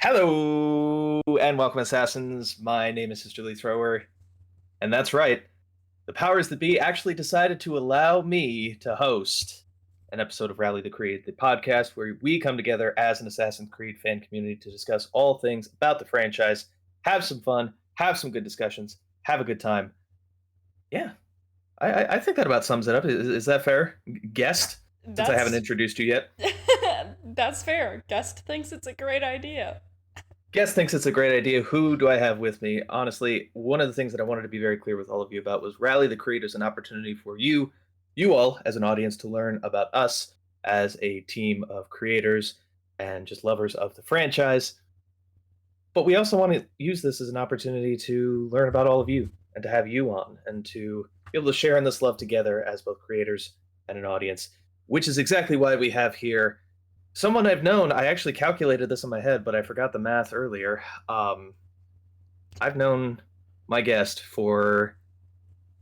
Hello and welcome, Assassins. My name is SisterlyThrower, and that's right. The powers that be actually decided to allow me to host an episode of Rally the Creed, the podcast where we come together as an Assassin's Creed fan community to discuss all things about the franchise, have some fun, have some good discussions, have a good time. Yeah, I think that about sums it up. Is that fair? Guest, since I haven't That's introduced you yet. that's fair. Guest thinks it's a great idea. Guest thinks it's a great idea. Who do I have with me? Honestly, one of the things that I wanted to be very clear with all of you about was Rally the Creed is an opportunity for you all as an audience to learn about us as a team of creators and just lovers of the franchise. But we also want to use this as an opportunity to learn about all of you and to have you on and to be able to share in this love together as both creators and an audience, which is exactly why we have here someone I've known. I actually calculated this in my head, but I forgot the math earlier. Um, I've known my guest for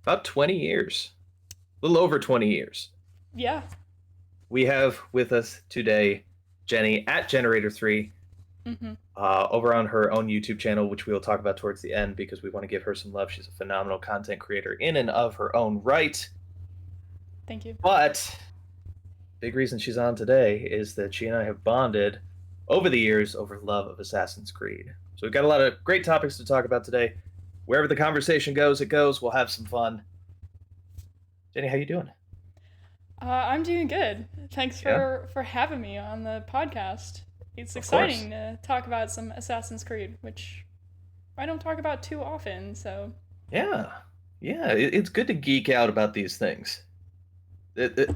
about 20 years, a little over 20 years. Yeah. We have with us today Jenny at Generator3 Mm-hmm. over on her own YouTube channel, which we will talk about towards the end because we want to give her some love. She's a phenomenal content creator in and of her own right. Thank you. But big reason she's on today is that she and I have bonded over the years over love of Assassin's Creed. So we've got a lot of great topics to talk about today. Wherever the conversation goes, it goes. We'll have some fun. Jenny, how you doing? I'm doing good. Thanks Yeah, for having me on the podcast. It's of course. exciting to talk about some Assassin's Creed, which I don't talk about too often. So Yeah, yeah. It's good to geek out about these things.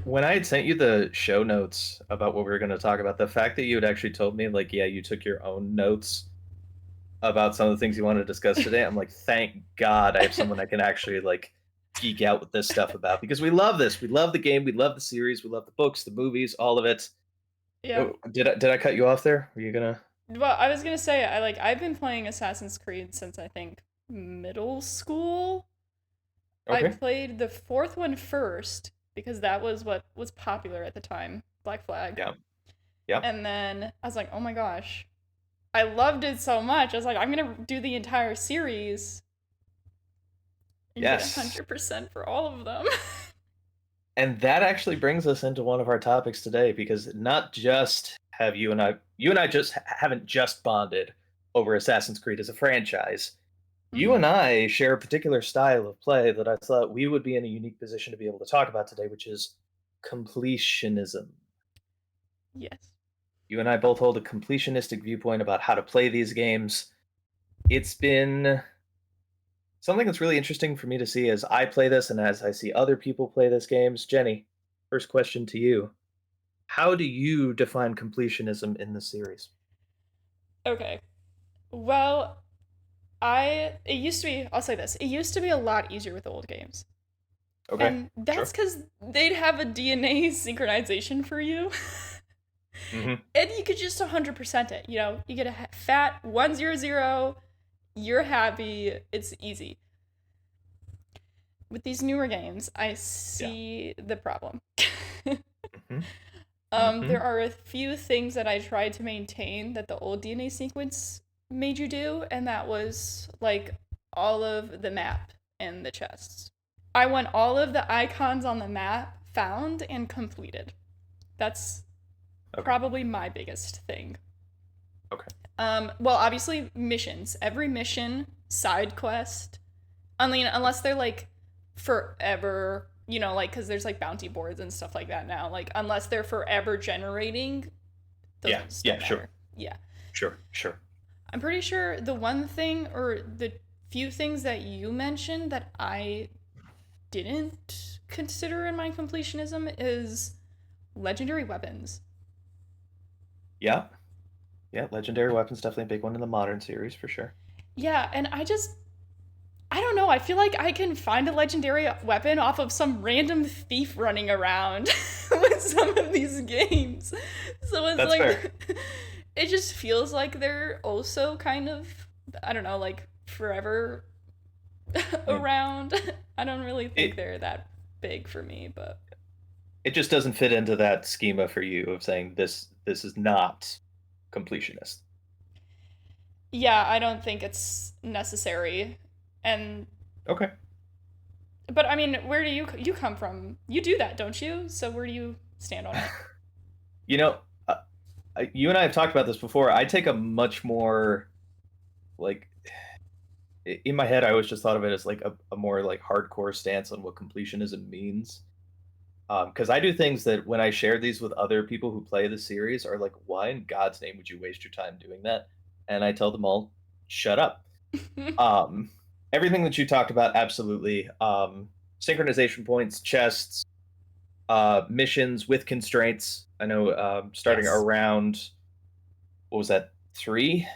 When I had sent you the show notes about what we were going to talk about, the fact that you had actually told me, like, yeah, you took your own notes about some of the things you want to discuss today, I'm like, thank God I have someone I can actually like geek out with this stuff about because we love this. We love the game. We love the series. We love the books, the movies, all of it. yeah. Oh, did I cut you off there? Were you gonna? Well, I was gonna say I've been playing Assassin's Creed since I think middle school. I Okay. played the fourth one first because that was what was popular at the time, Black Flag. Yeah. Yeah. And then I was like, oh my gosh, I loved it so much. I was like, I'm gonna do the entire series and get Yes. 100% for all of them. And that actually brings us into one of our topics today because not just have you and I just haven't just bonded over Assassin's Creed as a franchise. You Hmm. and I share a particular style of play that I thought we would be in a unique position to be able to talk about today, which is completionism. Yes. You and I both hold a completionistic viewpoint about how to play these games. It's been something that's really interesting for me to see as I play this and as I see other people play this games. Jenny, first question to you. How do you define completionism in the series? Okay. Well, it used to be, I'll say this, it used to be a lot easier with old games. Okay, And that's sure. because they'd have a DNA synchronization for you. Hmm. And you could just 100% it. You know, you get a fat 100, you're happy, it's easy. With these newer games, I Yeah. see the problem. Hmm. Hmm. There are a few things that I tried to maintain that the old DNA sequence made you do, and that was like all of the map and the chests. I want all of the icons on the map found and completed. That's Okay. probably my biggest thing. Okay. Well, obviously missions. Every mission, side quest. I mean, unless they're like forever, you know, like because there's like bounty boards and stuff like that now. Like unless they're forever generating, those Yeah. ones Yeah. don't Sure. matter. Yeah, Sure. Sure. I'm pretty sure the one thing or the few things that you mentioned that I didn't consider in my completionism is legendary weapons. Yeah. Yeah. Legendary weapons definitely a big one in the modern series for sure. Yeah, and I don't know. I feel like I can find a legendary weapon off of some random thief running around with some of these games. So it's That's fair. like, it just feels like they're also kind of, I don't know, like forever Mm. around. I don't really think It they're that big for me, but it just doesn't fit into that schema for you of saying this is not completionist. Yeah, I don't think it's necessary. And Okay. but I mean, where do you come from? You do that, don't you? So where do you stand on it? You know, uh, you and I have talked about this before. I take a much more like in my head, I always just thought of it as like a more like hardcore stance on what completionism means. Because I do things that when I share these with other people who play the series are like, why in God's name would you waste your time doing that? And I tell them all, shut up. Um, Everything that you talked about, absolutely. Synchronization points, chests, missions with constraints. I know starting Yes. around, what was that, three?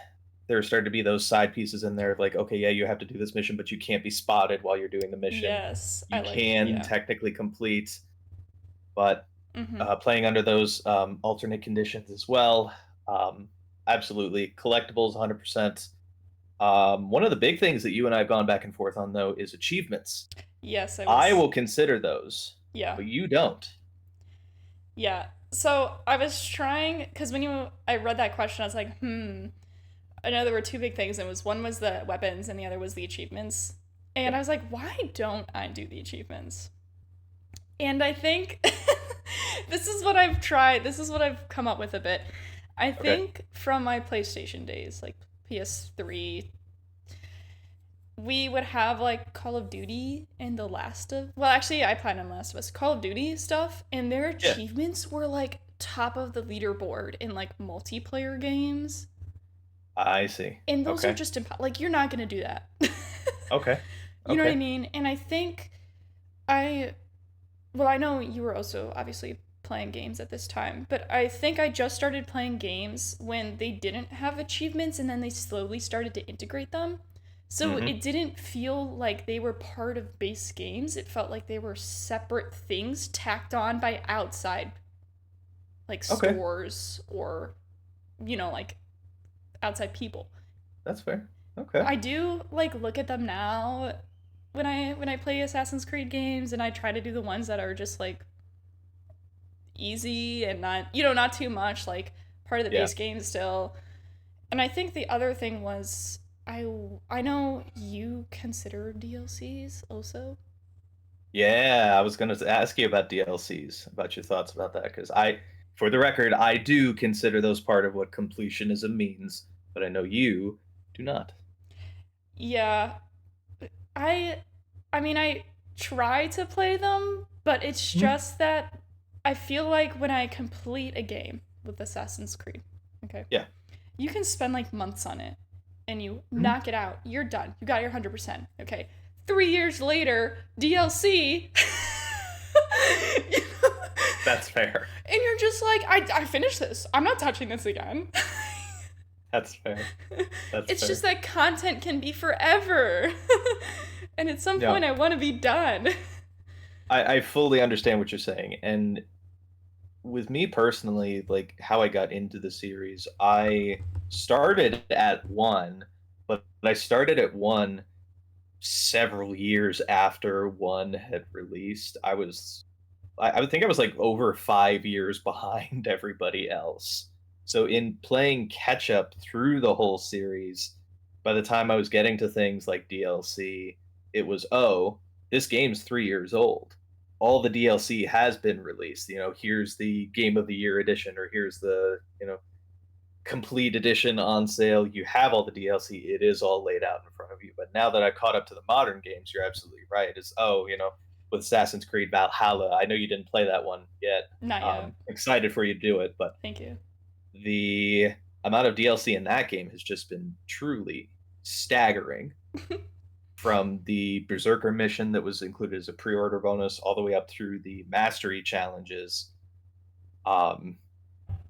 There started to be those side pieces in there, like, okay, yeah, you have to do this mission, but you can't be spotted while you're doing the mission. Yes. I You like, can yeah. technically complete, but Mhm. playing under those alternate conditions as well. Um, Absolutely. Collectibles, 100%. One of the big things that you and I have gone back and forth on, though, is achievements. Yes, I I was will consider those, yeah. but you don't. Yeah. So I was trying because I read that question, I was like, I know there were two big things. And it was one was the weapons, and the other was the achievements. And I Yep. was like, why don't I do the achievements? And I think this is what I've tried. This is what I've come up with a bit. I Okay. think from my PlayStation days, like PS3, we would have like Call of Duty and The Last of. Well, actually, I played on Last of Us. Call of Duty stuff, and their Yeah. achievements were like top of the leaderboard in like multiplayer games. I see. And those are Okay. just like you're not gonna do that. Okay. You know what I Okay. mean? And I think I well, I know you were also obviously playing games at this time, but I think I just started playing games when they didn't have achievements and then they slowly started to integrate them. So Hmm. it didn't feel like they were part of base games. It felt like they were separate things tacked on by outside like Okay. stores or like outside people. That's fair. Okay. I do like look at them now when I play Assassin's Creed games and I try to do the ones that are just like easy and not not too much like part of the Yeah. base game still. And I think the other thing was I know you consider DLCs also. Yeah. I was going to ask you about DLCs, about your thoughts about that, because for the record, I do consider those part of what completionism means, but I know you do not. Yeah, I I mean I try to play them, but it's Mhm. just that I feel like when I complete a game with Assassin's Creed, okay, Yeah. you can spend like months on it and you Mhm. knock it out. You're done. You got your 100%. Okay. 3 years later, DLC. You know? That's fair. And you're just like, I finished this. I'm not touching this again. That's fair. That's It's just fair. that content can be forever. And at some point, Yeah. I want to be done. I fully understand what you're saying. And with me personally, like how I got into the series, I started at one, but I started at one several years after one had released. I would think I was like over 5 years behind everybody else. So in playing catch up through the whole series, by the time I was getting to things like DLC, it was, oh, this game's 3 years old. All the DLC has been released. Here's the Game of the Year edition, or here's the complete edition on sale. You have all the DLC. It is all laid out in front of you. But now that I caught up to the modern games, you're absolutely right. Is, oh, with Assassin's Creed Valhalla, I know you didn't play that one yet. Not yet. Excited for you to do it, but Thank you. the amount of DLC in that game has just been truly staggering. From the Berserker mission that was included as a pre-order bonus, all the way up through the mastery challenges. Um,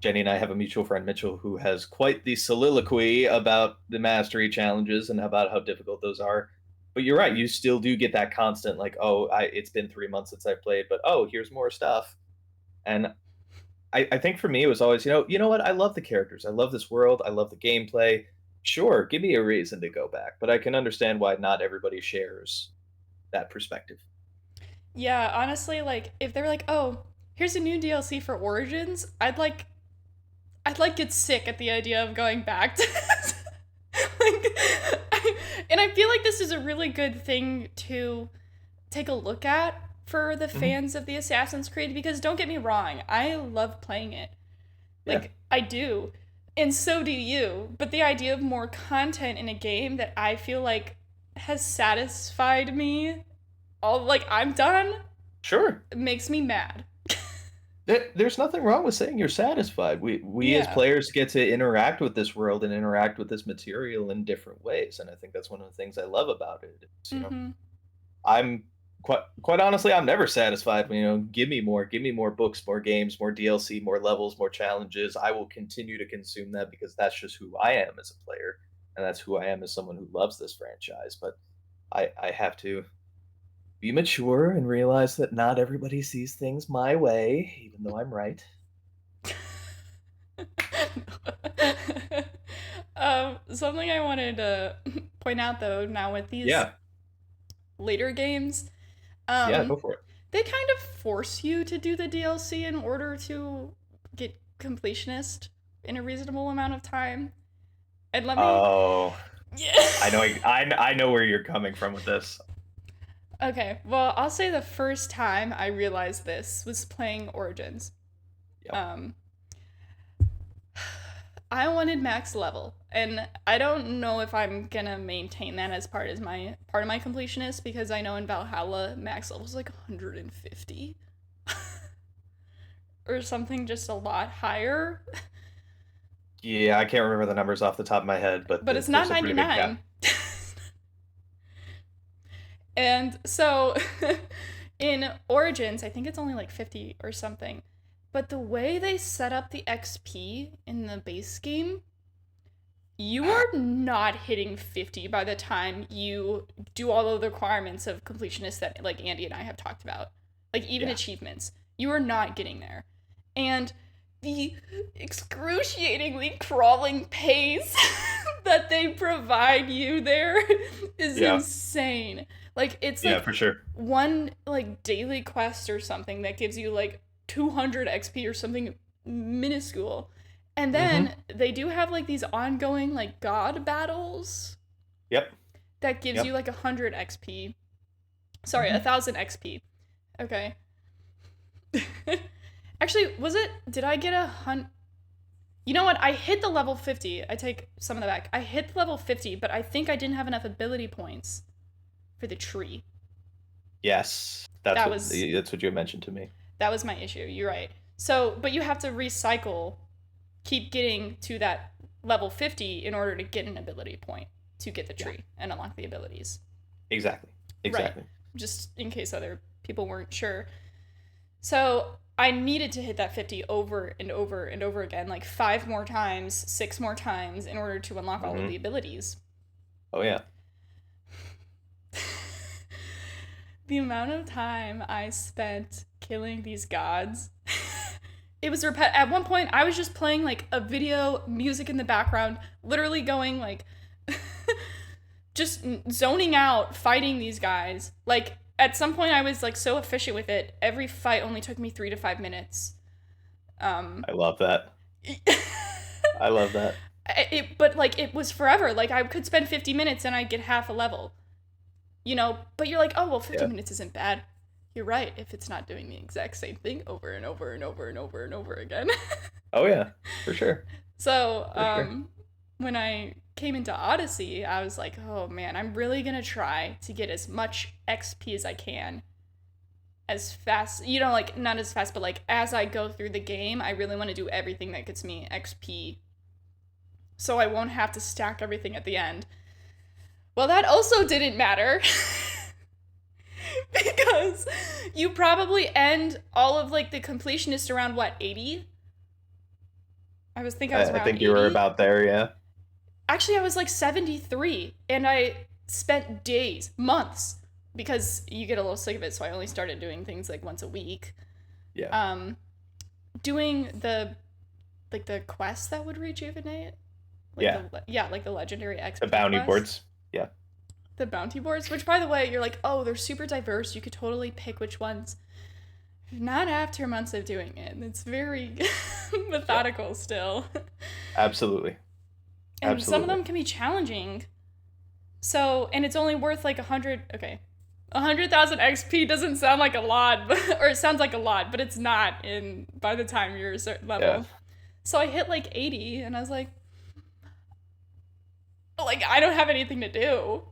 Jenny and I have a mutual friend, Mitchell, who has quite the soliloquy about the mastery challenges and about how difficult those are. But you're right, you still do get that constant, like, oh, it's been 3 months since I played, but oh, here's more stuff. And I think for me, it was always, you know what? I love the characters. I love this world. I love the gameplay. Sure, give me a reason to go back, but I can understand why not everybody shares that perspective. Yeah, honestly, like if they're like, "Oh, here's a new DLC for Origins," I'd like get sick at the idea of going back to this. like, and I feel like this is a really good thing to take a look at for the Hmm. fans of the Assassin's Creed, because don't get me wrong, I love playing it. Yeah, Like, I do. And so do you. But the idea of more content in a game that I feel like has satisfied me, all like I'm done, sure. makes me mad. There's nothing wrong with saying you're satisfied. We as Yeah. players get to interact with this world and interact with this material in different ways, and I think that's one of the things I love about it. Mm-hmm. I'm quite honestly, I'm never satisfied. Give me more books, more games, more DLC, more levels, more challenges. I will continue to consume that because that's just who I am as a player, and that's who I am as someone who loves this franchise. But I have to be mature and realize that not everybody sees things my way, even though I'm right. Something I wanted to point out though, now with these Yeah, later games, yeah, um, go for it. they kind of force you to do the DLC in order to get completionist in a reasonable amount of time. And let me, Oh, yeah. I know where you're coming from with this. Okay, well, I'll say the first time I realized this was playing Origins. Yep. Um, I wanted max level, and I don't know if I'm gonna maintain that as part of my completionist, because I know in Valhalla max level is like 150 or something, just a lot higher. Yeah, I can't remember the numbers off the top of my head, but But it's not there's a pretty big gap. 99. And so in Origins, I think it's only like 50 or something. But the way they set up the XP in the base game, you are not hitting 50 by the time you do all of the requirements of completionist that like Andy and I have talked about. Like even Yeah. achievements. You are not getting there. And the excruciatingly crawling pace that they provide you there is Yeah. insane. Like it's Yeah, like for sure. one like daily quest or something that gives you like 200 XP or something minuscule. And Mhm. then they do have like these ongoing like god battles Yep. that gives you Yep. like 100 XP. Sorry, Mhm. 1,000 XP. Okay. Actually, was it? Did I get a hunt? You know what? I hit the level 50. I take some of that back. I hit the level 50, but I think I didn't have enough ability points for the tree. Yes. That was That's what you mentioned to me. that was my issue. You're right. So, but you have to recycle, keep getting to that level 50 in order to get an ability point to get the Yeah. tree and unlock the abilities. Exactly. Right. Exactly. Just in case other people weren't sure. So I needed to hit that 50 over and over and over again, like 5 more times, 6 more times, in order to unlock all of the Mhm. abilities. Oh yeah. The amount of time I spent killing these gods. It was at one point I was just playing like a video, music in the background, literally going like just zoning out fighting these guys. Like at some point I was like so efficient with it. Every fight only took me 3 to 5 minutes. Um I love that. I love that. but like it was forever. Like I could spend 50 minutes and I'd get half a level. But you're like, "Oh, well 50 Yeah. minutes isn't bad." You're right if it's not doing the exact same thing over and over and over and over and over again. Oh yeah. For sure. So, For sure. when I came into Odyssey, I was like, oh man, I'm really gonna try to get as much XP as I can as fast, like not as fast, but like as I go through the game, I really want to do everything that gets me XP so I won't have to stack everything at the end. Well, that also didn't matter. Because you probably end all of like the completionist around what, 80? I was I around think you were 80. about there, yeah. Actually, I was like 73, and I spent days, months, because you get a little sick of it, so I only started doing things like once a week. Yeah. Um, doing the quests that would rejuvenate, Yeah. like the legendary The XP bounty quests, boards. Yeah. the bounty boards. Which, by the way, you're like, oh, they're super diverse. You could totally pick which ones. Not after months of doing it. It's very Yeah. methodical still. Absolutely. and some of Absolutely. them can be challenging. So, and it's only worth like 100. Okay, 100,000 XP doesn't sound like a lot, or it sounds like a lot, but it's not. In by the time you're a certain Yeah. level, so I hit like 80, and I was like I don't have anything to do.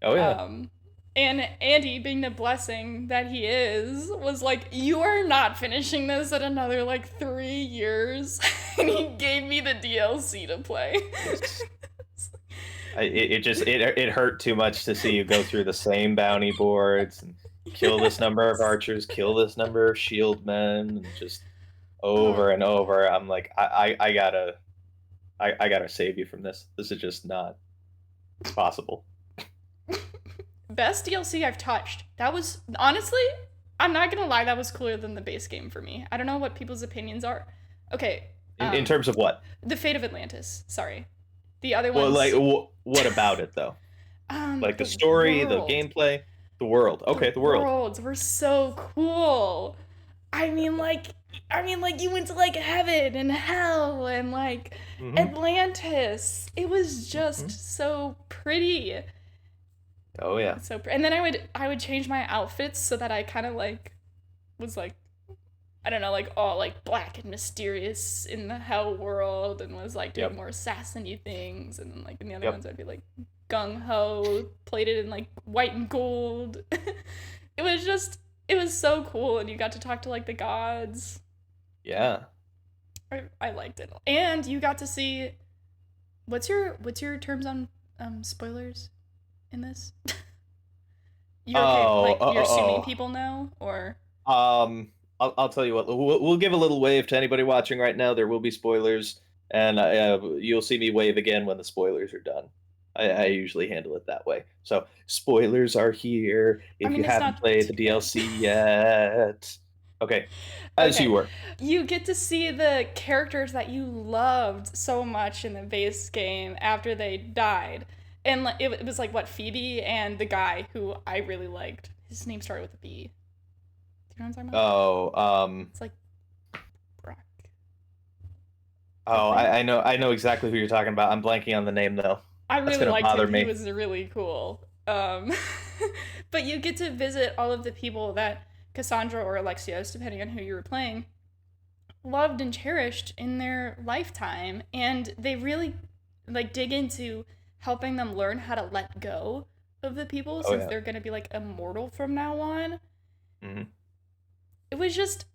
Oh yeah. Um, and Andy, being the blessing that he is, was like, "You are not finishing this in another like 3 years," and he gave me the DLC to play. Yes. It just it hurt too much to see you go through the same bounty boards and kill this number of archers, kill this number of shield men, and just Oh, over and over. I'm like, I gotta save you from this. This is just not possible. best DLC I've touched. That was honestly, I'm not gonna lie, that was cooler than the base game for me. I don't know what people's opinions are. Okay, In terms of what? the Fate of Atlantis. Sorry, the other Well, like, ones. what about it though? Like the The story, the world. gameplay, the world. The Okay, the world. worlds were so cool. I mean, like, you went to like heaven and hell and like Hmm. Atlantis. It was just Hmm. so pretty. Oh yeah. And then I would change my outfits so that I kind of like was like I don't know, like all like black and mysterious in the hell world, and was like doing Yep. more assassiny things, and then like in the other Yep. ones I'd be like gung ho, plated in like white and gold. It was so cool, and you got to talk to like the gods. Yeah. I liked it, and you got to see what's your terms on spoilers in this? You're okay, Oh. like you're suing Oh. people now, or I'll tell you what. We'll give a little wave to anybody watching right now. There will be spoilers, and you'll see me wave again when the spoilers are done. I usually handle it that way. So spoilers are here. I If you mean it's haven't not played the too bad. DLC yet, okay, as you Okay. were. You get to see the characters that you loved so much in the base game after they died. And it was like what Phoebe and the guy who I really liked. His name started with a B. Do you know what I'm talking about? Oh, It's like Brock, I oh, think. I know exactly who you're talking about. I'm blanking on the name though. I That's really gonna liked bother him. He me. was really cool. But you get to visit all of the people that Cassandra or Alexios, depending on who you were playing, loved and cherished in their lifetime, and they really like dig into helping them learn how to let go of the people Oh since yeah. they're going to be like immortal from now on. Hmm. It was just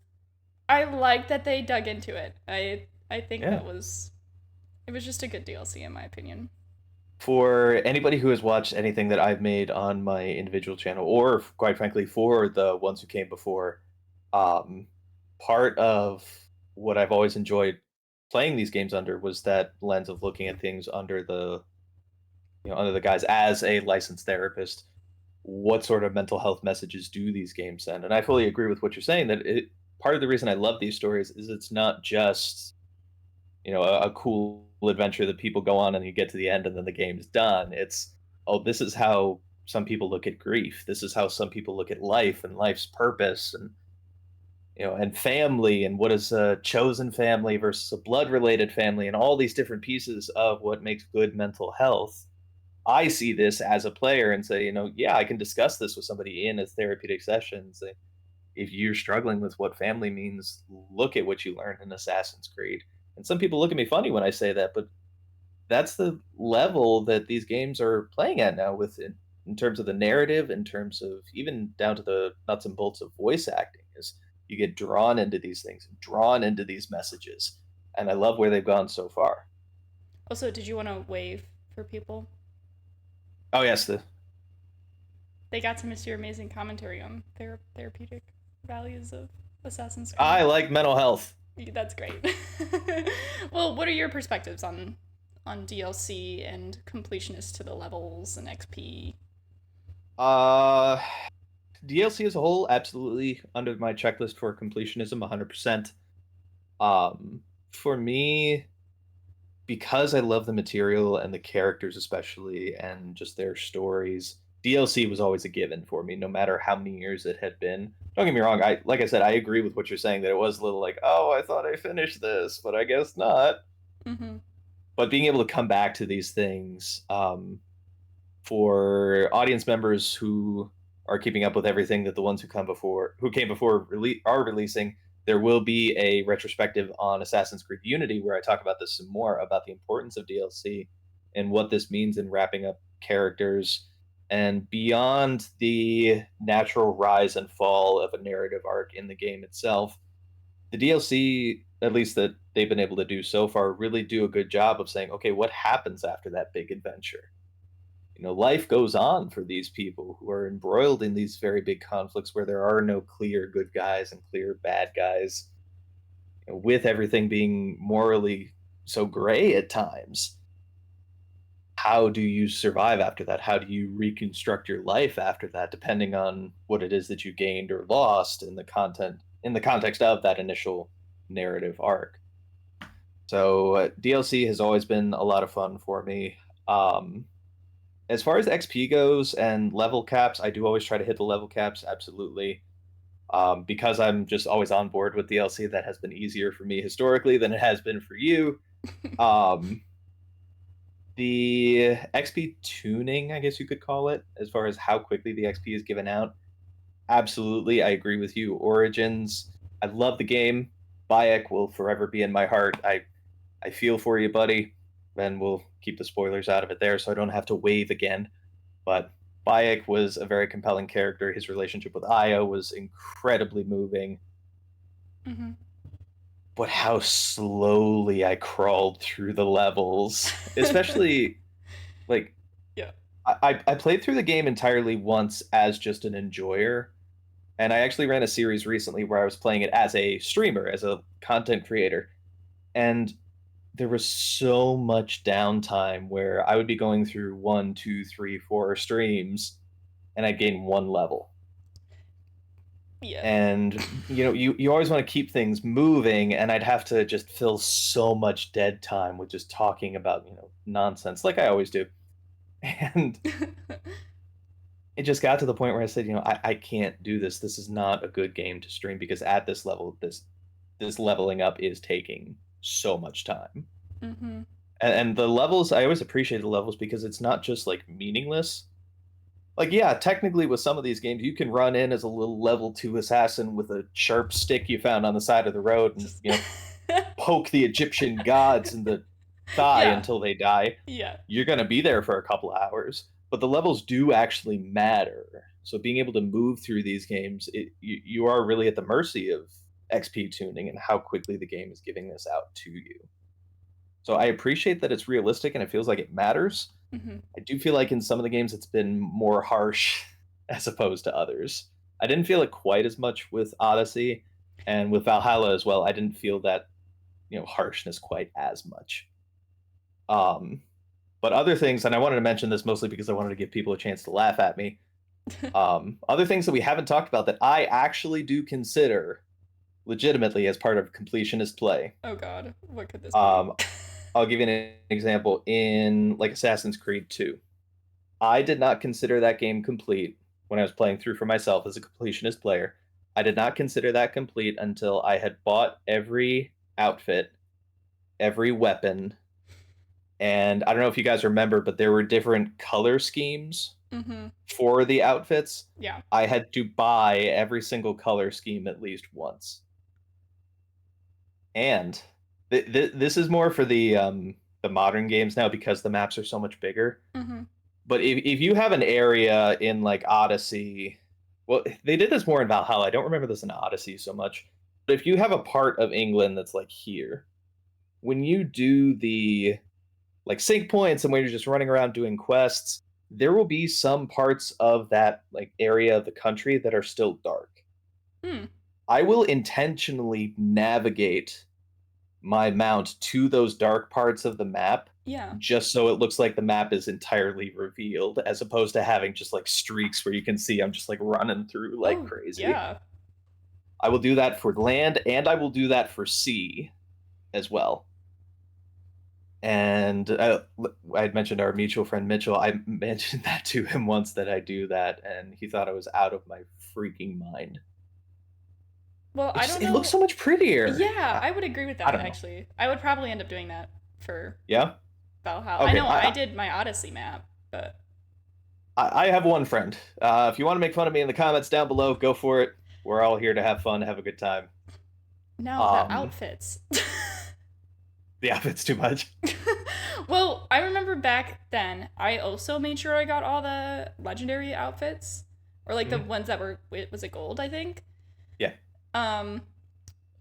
I like that they dug into it. I think Yeah. it was just a good DLC in my opinion. For anybody who has watched anything that I've made on my individual channel, or quite frankly, for the ones who came before, um, part of what I've always enjoyed playing these games under was that lens of looking at things under under the guise as a licensed therapist. What sort of mental health messages do these games send? And I fully agree with what you're saying that part of the reason I love these stories is it's not just a cool adventure that people go on and you get to the end and then the game's done. It's, oh, this is how some people look at grief. This is how some people look at life and life's purpose, and and family, and what is a chosen family versus a blood related family, and all these different pieces of what makes good mental health. I see this as a player and say, yeah, I can discuss this with somebody in a therapeutic session and say, if you're struggling with what family means, look at what you learned in Assassin's Creed. And some people look at me funny when I say that, but that's the level that these games are playing at now, in terms of the narrative, in terms of even down to the nuts and bolts of voice acting, is you get drawn into these things, drawn into these messages. And I love where they've gone so far. Also, did you want to wave for people? Oh yes, the They got to miss your amazing commentary on therapeutic values of Assassin's Creed. I like mental health. That's great. Well, what are your perspectives on DLC and completionist to the levels and XP? Uh DLC as a whole, absolutely under my checklist for completionism, 100%. For me, because I love the material and the characters especially and just their stories, DLC was always a given for me, no matter how many years it had been. Don't get me wrong, I like I said, I agree with what you're saying that it was a little like, oh, I thought I finished this, but I guess not. Mm-hmm. but being able to come back to these things, for audience members who are keeping up with everything that the ones who came before are releasing, there will be a retrospective on Assassin's Creed Unity where I talk about this some more about the importance of DLC and what this means in wrapping up characters and beyond the natural rise and fall of a narrative arc in the game itself. The DLC, at least that they've been able to do so far, really do a good job of saying, okay, what happens after that big adventure? Life goes on for these people who are embroiled in these very big conflicts where there are no clear good guys and clear bad guys, with everything being morally so gray at times. How do you survive after that? How do you reconstruct your life after that, depending on what it is that you gained or lost in the context of that initial narrative arc? So DLC has always been a lot of fun for me. Um, As far as XP goes and level caps, I do always try to hit the level caps, absolutely. Because I'm just always on board with DLC, that has been easier for me historically than it has been for you. Um, the XP tuning, I guess you could call it, as far as how quickly the XP is given out, absolutely, I agree with you. Origins, I love the game. Bayek will forever be in my heart. I feel for you, buddy, and we'll keep the spoilers out of it there so I don't have to wave again. But Bayek was a very compelling character. His relationship with Io was incredibly moving. Hmm. But how slowly I crawled through the levels, especially like Yeah. I played through the game entirely once as just an enjoyer. And I actually ran a series recently where I was playing it as a streamer, as a content creator. And there was so much downtime where I would be going through one, two, three, four streams and I gain one level. Yeah. And you always want to keep things moving, and I'd have to just fill so much dead time with just talking about nonsense like I always do. And it just got to the point where I said, I can't do this. This is not a good game to stream because at this level, this leveling up is taking so much time. Hmm. And the levels, I always appreciate the levels because it's not just like meaningless. Like, yeah, technically with some of these games, you can run in as a little level 2 assassin with a sharp stick you found on the side of the road and, Just. poke the Egyptian gods in the thigh Yeah. until they die. Yeah. You're going to be there for a couple hours, but the levels do actually matter. So being able to move through these games, you are really at the mercy of XP tuning and how quickly the game is giving this out to you. So I appreciate that it's realistic and it feels like it matters. Hmm. I do feel like in some of the games it's been more harsh as opposed to others. I didn't feel it quite as much with Odyssey and with Valhalla as well. I didn't feel that, harshness quite as much. Um, but other things, and I wanted to mention this mostly because I wanted to give people a chance to laugh at me. Other things that we haven't talked about that I actually do consider legitimately as part of completionist play. Oh God, what could this be? Um, I'll give you an example in like Assassin's Creed 2. I did not consider that game complete when I was playing through for myself as a completionist player. I did not consider that complete until I had bought every outfit, every weapon, and I don't know if you guys remember, but there were different color schemes Hmm. for the outfits. Yeah. I had to buy every single color scheme at least once. And this is more for the modern games now because the maps are so much bigger. Hmm. But if you have an area in like Odyssey, well, they did this more in Valhalla. I don't remember this in Odyssey so much. But if you have a part of England that's like here, when you do the like sync points and when you're just running around doing quests, there will be some parts of that like area of the country that are still dark. Hmm. I will intentionally navigate my mount to those dark parts of the map Yeah. just so it looks like the map is entirely revealed as opposed to having just like streaks where you can see I'm just like running through like Oh crazy. yeah. I will do that for land and I will do that for sea as well. And I had mentioned our mutual friend Mitchell. I mentioned that to him once that I do that, and he thought I was out of my freaking mind. Well, I don't It looks know. so much prettier. Yeah, I would agree with I that don't know. actually. I would probably end up doing that. for Yeah. Valhalla. I Okay. know I did my Odyssey map, but I have one friend. If you want to make fun of me in the comments down below, go for it. We're all here to have fun, have a good time. no, the Um, outfits. the outfit's too much. Well, I remember back then, I also made sure I got all the legendary outfits, or like the Mhm. ones that were was it gold, I think. Yeah. Um,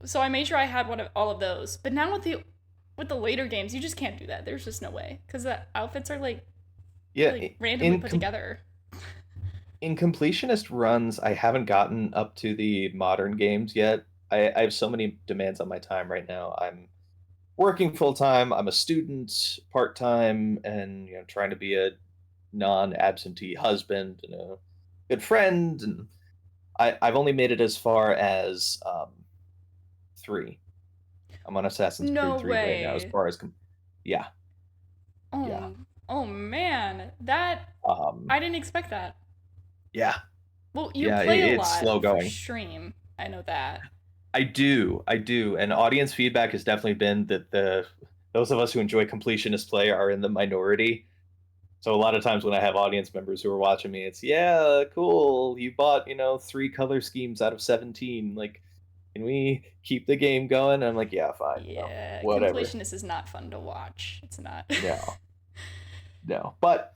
so I made sure I had one of all of those. But now with the later games, you just can't do that. There's just no way because the outfits are like Yeah. really randomly put together. In completionist runs, I haven't gotten up to the modern games yet. I have so many demands on my time right now. I'm working full time. I'm a student part time, and trying to be a non-absentee husband and a good friend. And I've only made it as far as three. I'm on Assassin's No Creed 3 right now. As way. far as yeah, yeah, Oh, oh man, that um, I didn't expect that. yeah, Well, you yeah. play a It's lot slow for going. stream. I know that. I do, and audience feedback has definitely been that the those of us who enjoy completionist play are in the minority. So a lot of times when I have audience members who are watching me, it's yeah, cool. You bought three color schemes out of 17. Like, can we keep the game going? And I'm like, yeah, fine, Yeah, whatever. completionist is not fun to watch. It's not. No, no. But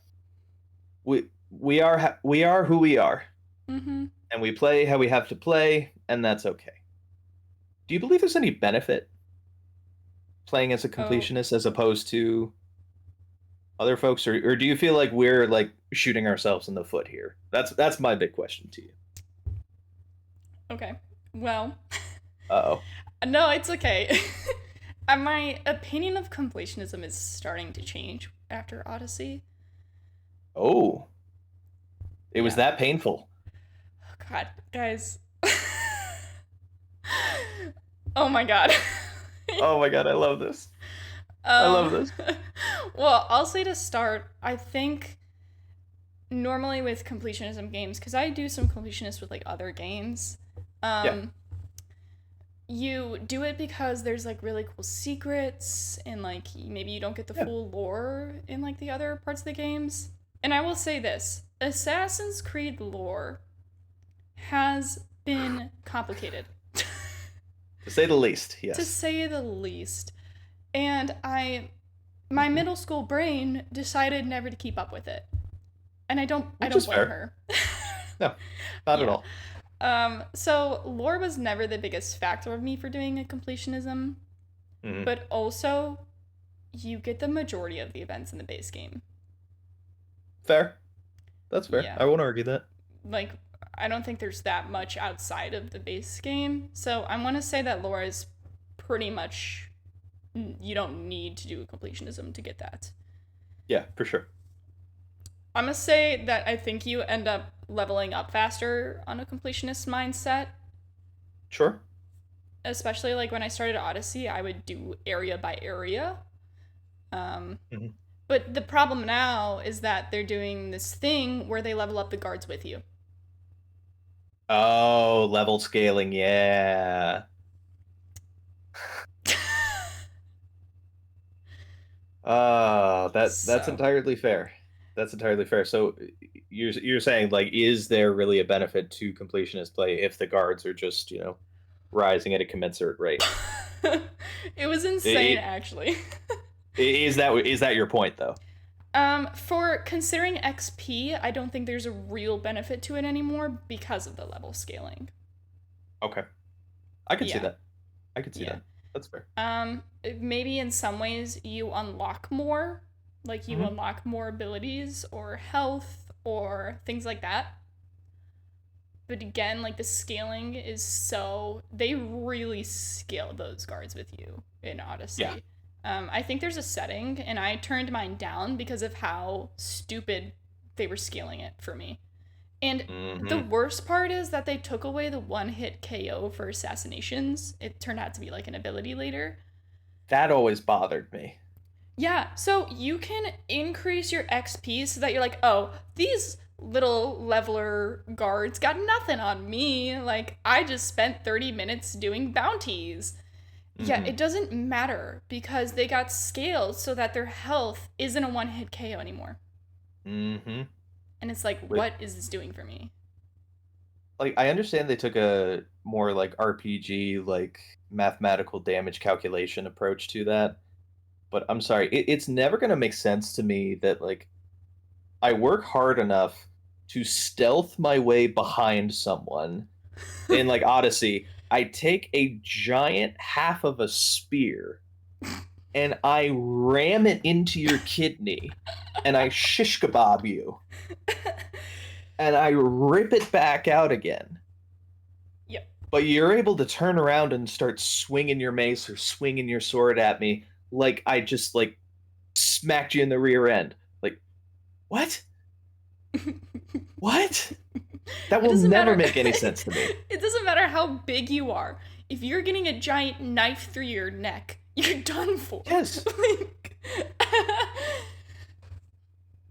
we are who we are, Mm-hmm. and we play how we have to play, and that's okay. Do you believe there's any benefit playing as a Oh, completionist as opposed to other folks, or do you feel like we're like shooting ourselves in the foot here? That's my big question to you. okay. Well, Uh-oh. no, it's okay. My opinion of completionism is starting to change after Odyssey. Oh, it was Yeah. that painful. Oh, God, guys. Oh my God. Oh my god, I love this. I um, love this. well, I'll say to start, I think normally with completionism games, because I do some completionist with like other games, Yeah. um, you do it because there's like really cool secrets and like maybe you don't get the Yeah. full lore in like the other parts of the games. And I will say this, Assassin's Creed lore has been complicated. To say the least, To yes. say the least. And my Hmm. middle school brain decided never to keep up with it. And I Which don't is blame fair. her. No, not at Yeah. all. So lore was never the biggest factor of me for doing a completionism, Hmm. but also you get the majority of the events in the base game. Fair. That's fair. Yeah. I won't argue that. Like I don't think there's that much outside of the base game. So I want to say that lore is pretty much you don't need to do a completionism to get that. Yeah, for sure. I'm gonna say that I think you end up leveling up faster on a completionist mindset. Sure. Especially like when I started Odyssey, I would do area by area. Um, Hmm. but the problem now is that they're doing this thing where they level up the guards with you. Oh, level scaling. Yeah. That's So entirely fair. That's entirely fair. So you're saying like, is there really a benefit to completionist play if the guards are just rising at a commensurate rate? it was insane, I- actually. is that your point though? For considering XP, I don't think there's a real benefit to it anymore because of the level scaling. Okay, I could see Yeah, that. I could see yeah. that. That's fair. Maybe in some ways you unlock more, like you Hmm. unlock more abilities or health or things like that. But again, like the scaling is so they really scale those guards with you in Yeah. Odyssey. I think there's a setting, and I turned mine down because of how stupid they were scaling it for me. And the Hmm. worst part is that they took away the one hit KO for assassinations. It turned out to be like an ability later. That always bothered me. Yeah, so you can increase your XP so that you're like, oh, these little leveler guards got nothing on me. Like, I just spent 30 minutes doing bounties. Yeah, Mm-hmm. it doesn't matter because they got scaled so that their health isn't a one hit KO anymore. Mm-hmm. And it's like, But what is this doing for me? like I understand they took a more like RPG, like mathematical damage calculation approach to that. But I'm sorry, it's never gonna make sense to me that like I work hard enough to stealth my way behind someone in like Odyssey. I take a giant half of a spear and I ram it into your kidney and I shish kebab you and I rip it back out again. Yep. But you're able to turn around and start swinging your mace or swinging your sword at me like I just like smacked you in the rear end. Like, what? What? That It will doesn't never matter. make any sense to me. It doesn't matter how big you are. If you're getting a giant knife through your neck, you're done for. Yes. Like,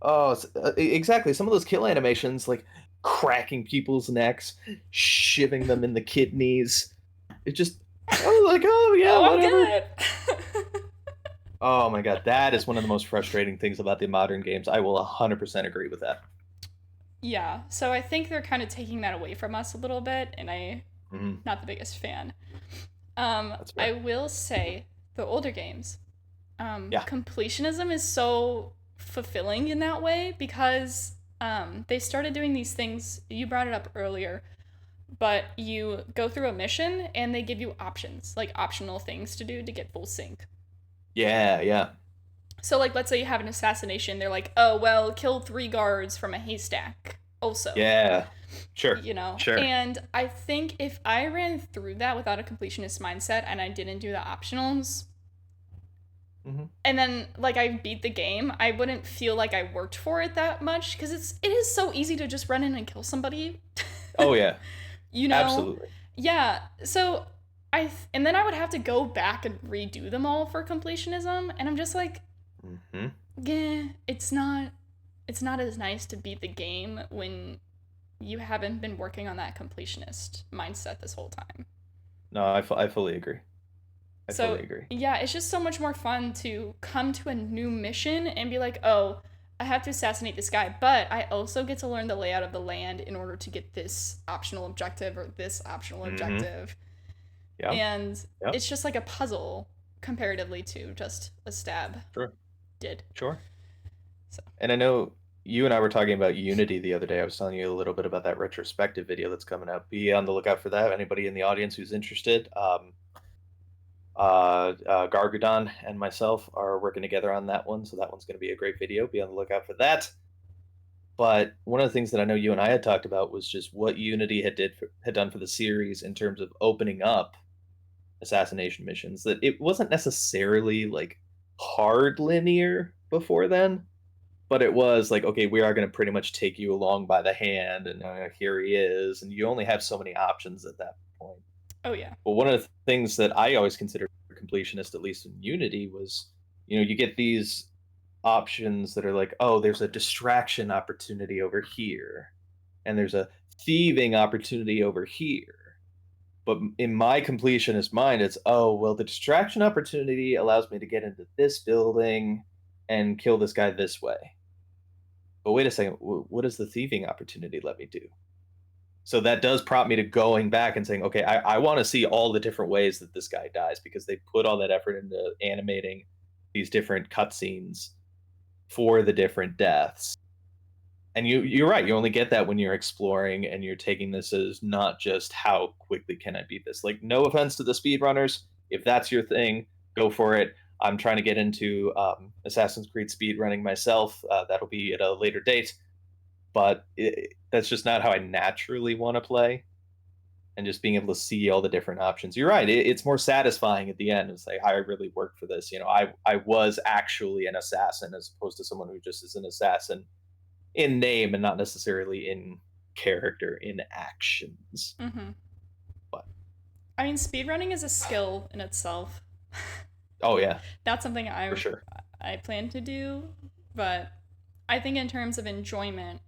Oh, exactly. Some of those kill animations, like cracking people's necks, shivving them in the kidneys. It just, I was like, oh yeah, oh, I'm whatever. good. Oh my god, that is one of the most frustrating things about the modern games. I will 100% agree with that. Yeah, so I think they're kind of taking that away from us a little bit, and Hmm. not the biggest fan. That's I fair. will say the older games, Yeah. completionism is so fulfilling in that way because they started doing these things. You brought it up earlier, but you go through a mission and they give you options, like optional things to do to get full sync. Yeah, yeah. So, like, let's say you have an assassination, they're like, oh, well, kill 3 guards from a haystack, also. Yeah. Sure. You know? Sure. And I think if I ran through that without a completionist mindset and I didn't do the optionals, Hmm. and then like I beat the game, I wouldn't feel like I worked for it that much because it is so easy to just run in and kill somebody. Oh yeah. You know? Absolutely. Yeah. So and then I would have to go back and redo them all for completionism, and I'm just like, Hmm. yeah, it's not as nice to beat the game when you haven't been working on that completionist mindset this whole time. No, I fully agree. I So, fully agree. yeah, it's just so much more fun to come to a new mission and be like, oh, I have to assassinate this guy, but I also get to learn the layout of the land in order to get this optional objective or this optional Hmm. objective. Yeah. And Yeah. it's just like a puzzle comparatively to just a stab Sure. did. Sure. So, And I know you and I were talking about Unity the other day. I was telling you a little bit about that retrospective video that's coming out. Be on the lookout for that. Anybody in the audience who's interested, Gargadon and myself are working together on that one, so that one's going to be a great video. Be on the lookout for that. But one of the things that I know you and I had talked about was just what Unity had done for the series in terms of opening up assassination missions. That it wasn't necessarily like hard linear before then, but it was like, okay, we are going to pretty much take you along by the hand, and here he is, and you only have so many options at that point. oh yeah. But one of the things that I always considered completionist, at least in Unity, was you get these options that are like, oh, there's a distraction opportunity over here, and there's a thieving opportunity over here. But in my completionist mind, it's, oh, well, the distraction opportunity allows me to get into this building and kill this guy this way. But wait a second, what does the thieving opportunity let me do? So that does prompt me to going back and saying, okay, I want to see all the different ways that this guy dies because they put all that effort into animating these different cutscenes for the different deaths. And you're right, you only get that when you're exploring and you're taking this as not just how quickly can I beat this. Like, no offense to the speedrunners, if that's your thing, go for it. I'm trying to get into Assassin's Creed speedrunning myself. That'll be at a later date, but that's just not how I naturally want to play. And just being able to see all the different options. You're right. It's more satisfying at the end. It's like I really worked for this. I was actually an assassin as opposed to someone who just is an assassin in name and not necessarily in character, in actions. Mm-hmm. But I mean, speedrunning is a skill in itself. oh yeah, Not something for sure. I plan to do, but I think in terms of enjoyment,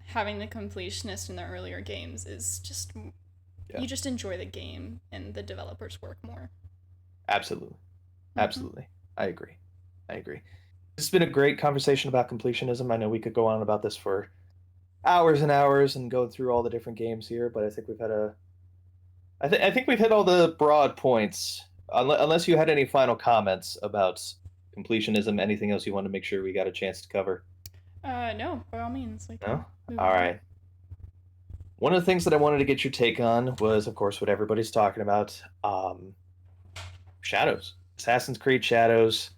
having the completionist in the earlier games is just Yeah. you just enjoy the game and the developers work more. Absolutely. Hmm. Absolutely. I agree. I agree. This has been a great conversation about completionism. I know we could go on about this for hours and hours and go through all the different games here, but I think we've had a I think we've hit all the broad points. Unless you had any final comments about completionism, anything else you want to make sure we got a chance to cover? No, by all means, we No? can move All on. right. One of the things that I wanted to get your take on was, of course, what everybody's talking about, Shadows. Assassin's Creed Shadows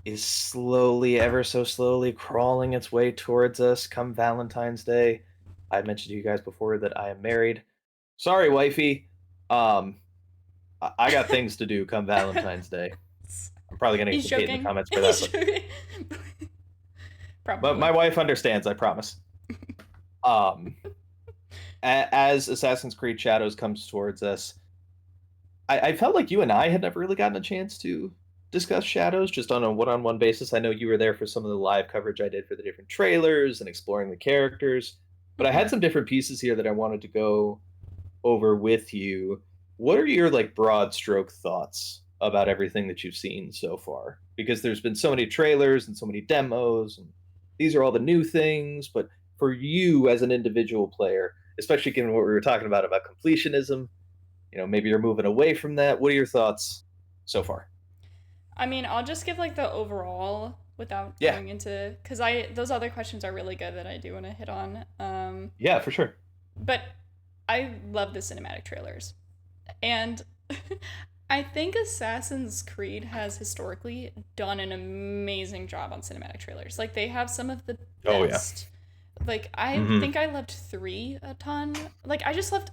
is slowly, ever so slowly, crawling its way towards us come Valentine's Day. I mentioned to you guys before that I am married. Sorry, wifey. Um, I got things to do come Valentine's Day. I'm probably gonna get He's some hate in the joking. comments for that, He's but joking. my Probably. wife understands, I promise. Um, as Assassin's Creed Shadows comes towards us, I felt like you and I had never really gotten a chance to discuss Shadows just on a one-on-one basis. I know you were there for some of the live coverage I did for the different trailers and exploring the characters, but I Hmm. had some different pieces here that I wanted to go over with you. What are your like broad stroke thoughts about everything that you've seen so far? Because there's been so many trailers and so many demos, and these are all the new things. But for you as an individual player, especially given what we were talking about completionism, maybe you're moving away from that. What are your thoughts so far? I mean, I'll just give like the overall without Yeah, going into because I those other questions are really good that I do want to hit on. yeah, for sure. But I love the cinematic trailers, and I think Assassin's Creed has historically done an amazing job on cinematic trailers. Like they have some of the Oh yeah. best. Like I Hmm. think I loved 3 a ton. Like I just loved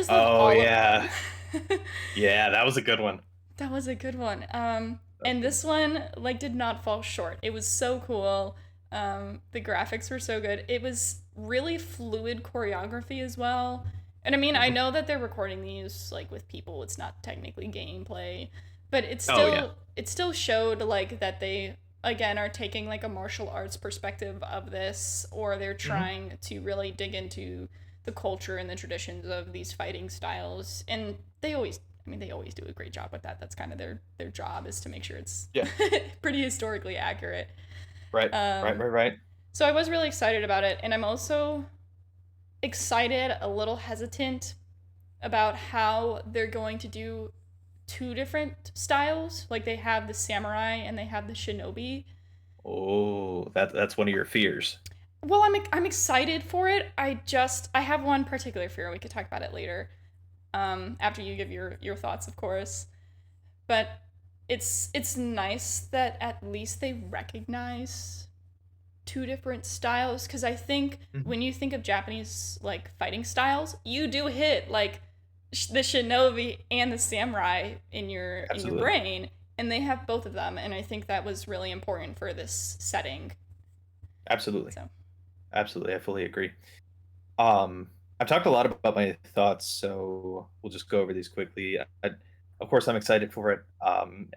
Oh all of yeah, them. yeah, that was a good one. That was a good one. That's And good. this one like did not fall short. It was so cool. The graphics were so good. It was really fluid choreography as well. And I mean, I Hmm. know that they're recording these like with people. It's not technically gameplay, but Oh yeah. it still showed like that they again are taking like a martial arts perspective of this, or they're Hmm. trying to really dig into the culture and the traditions of these fighting styles. And they always do a great job with that. That's kind of their job, is to make sure it's Yeah. pretty historically accurate. Right. Right. Um, Right. Right. so I was really excited about it, and I'm also excited, a little hesitant about how they're going to do 2 different styles. Like they have the samurai and they have the shinobi. Oh, that's one of your fears. Well, I'm excited for it. I have one particular fear. We could talk about it later. After you give your thoughts, of course. But it's nice that at least they recognize 2 different styles, because I think Mhm. when you think of Japanese like fighting styles, you do hit like the shinobi and the samurai in your Absolutely. brain, and they have both of them, and I think that was really important for this setting. Absolutely. So, Absolutely. I fully agree. Um, I've talked a lot about my thoughts, so we'll just go over these quickly. Of course, I'm excited for it.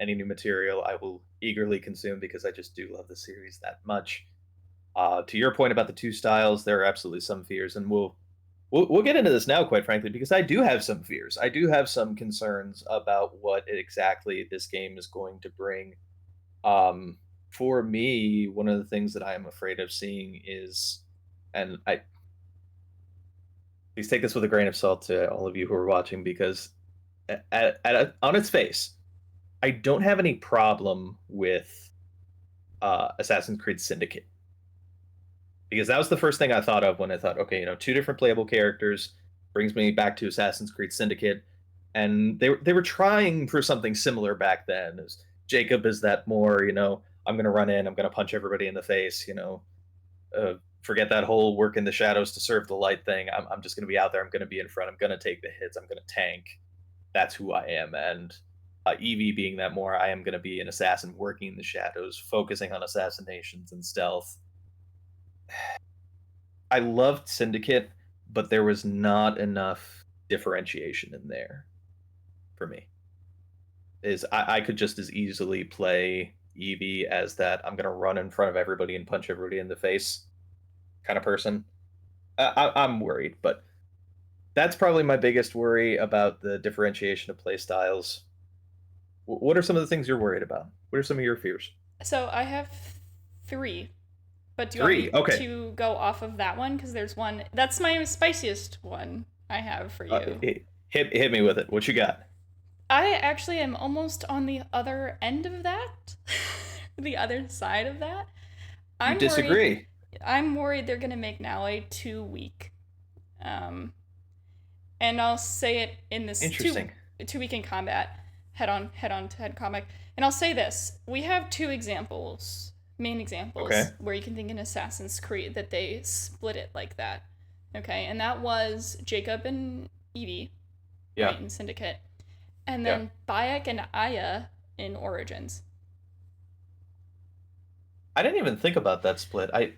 Any new material I will eagerly consume because I just do love the series that much. To your point about the two styles, there are absolutely some fears, and we'll get into this now, quite frankly, because I do have some fears. I do have some concerns about what exactly this game is going to bring. Um, for me, one of the things that I am afraid of seeing is, and I please take this with a grain of salt to all of you who are watching, because on its face, I don't have any problem with Assassin's Creed Syndicate, because that was the first thing I thought of when I thought, okay, two different playable characters brings me back to Assassin's Creed Syndicate, and they were trying for something similar back then. As Jacob is that more, I'm going to run in, I'm going to punch everybody in the face, forget that whole work in the shadows to serve the light thing. I'm just going to be out there. I'm going to be in front. I'm going to take the hits. I'm going to tank. That's who I am. And Evie being that more, I am going to be an assassin working in the shadows, focusing on assassinations and stealth. I loved Syndicate, but there was not enough differentiation in there for me. Is I could just as easily play Evie as that I'm going to run in front of everybody and punch everybody in the face kind of person. I'm worried, but that's probably my biggest worry about the differentiation of play styles. What are some of the things you're worried about? What are some of your fears? So I have three, but do you want Three. me Okay. to go off of that one? Because there's one that's my spiciest one I have for you. Hit me with it. What you got? I actually am almost on the other end of that, the other side of that. You I'm worried. disagree. I'm worried they're gonna make Nale too weak. Um, and I'll say it in this Interesting. two week in combat, head on to head combat. And I'll say this: we have two examples, main examples, Okay. where you can think in Assassin's Creed that they split it like that. Okay, and that was Jacob and Evie, right, Yeah. in Syndicate, and Yeah. then Bayek and Aya in Origins. I didn't even think about that split. I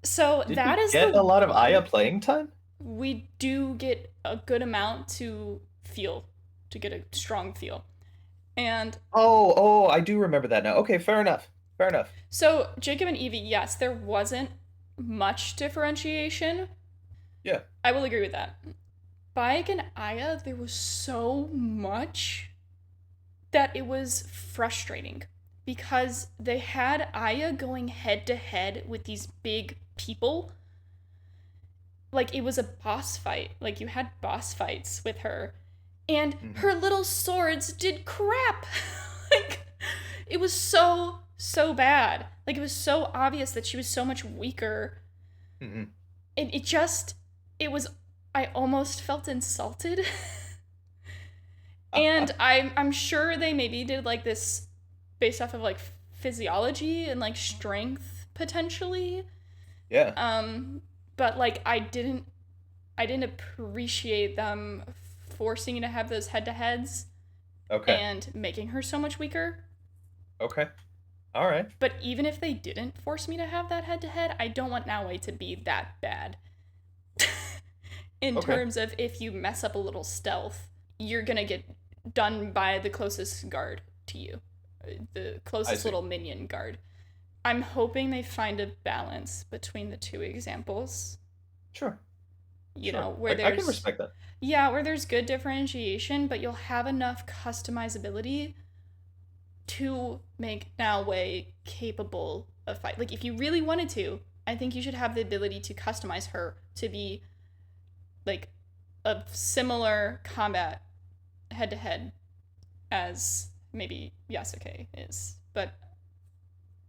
So did that we is the get a lot of Aya one playing time? we do get a good amount to feel, to get a strong feel. And Oh, I do remember that now. Okay, fair enough. Fair enough. so Jacob and Evie, yes, there wasn't much differentiation. Yeah. I will agree with that. Bayek and Aya, there was so much that it was frustrating because they had Aya going head to head with these big people. Like it was a boss fight. Like you had boss fights with her. And Hmm. her little swords did crap. Like it was so bad. Like it was so obvious that she was so much weaker. Hmm. It just it was I almost felt insulted. And I'm sure they maybe did like this based off of like physiology and like strength potentially. Yeah. Um but like I didn't appreciate them forcing you to have those head to heads Okay. and making her so much weaker. Okay. All right. But even if they didn't force me to have that head to head, I don't want Naoi to be that bad. In Okay. terms of if you mess up a little stealth, you're gonna get done by the closest guard to you, the I closest see. little minion guard. I'm hoping they find a balance between the two examples. Sure. You know, Sure. where I can there's respect that. yeah, where there's good differentiation, but you'll have enough customizability to make Now Wei capable of fight. Like if you really wanted to, I think you should have the ability to customize her to be like a similar combat head to head as maybe Yasuke is, but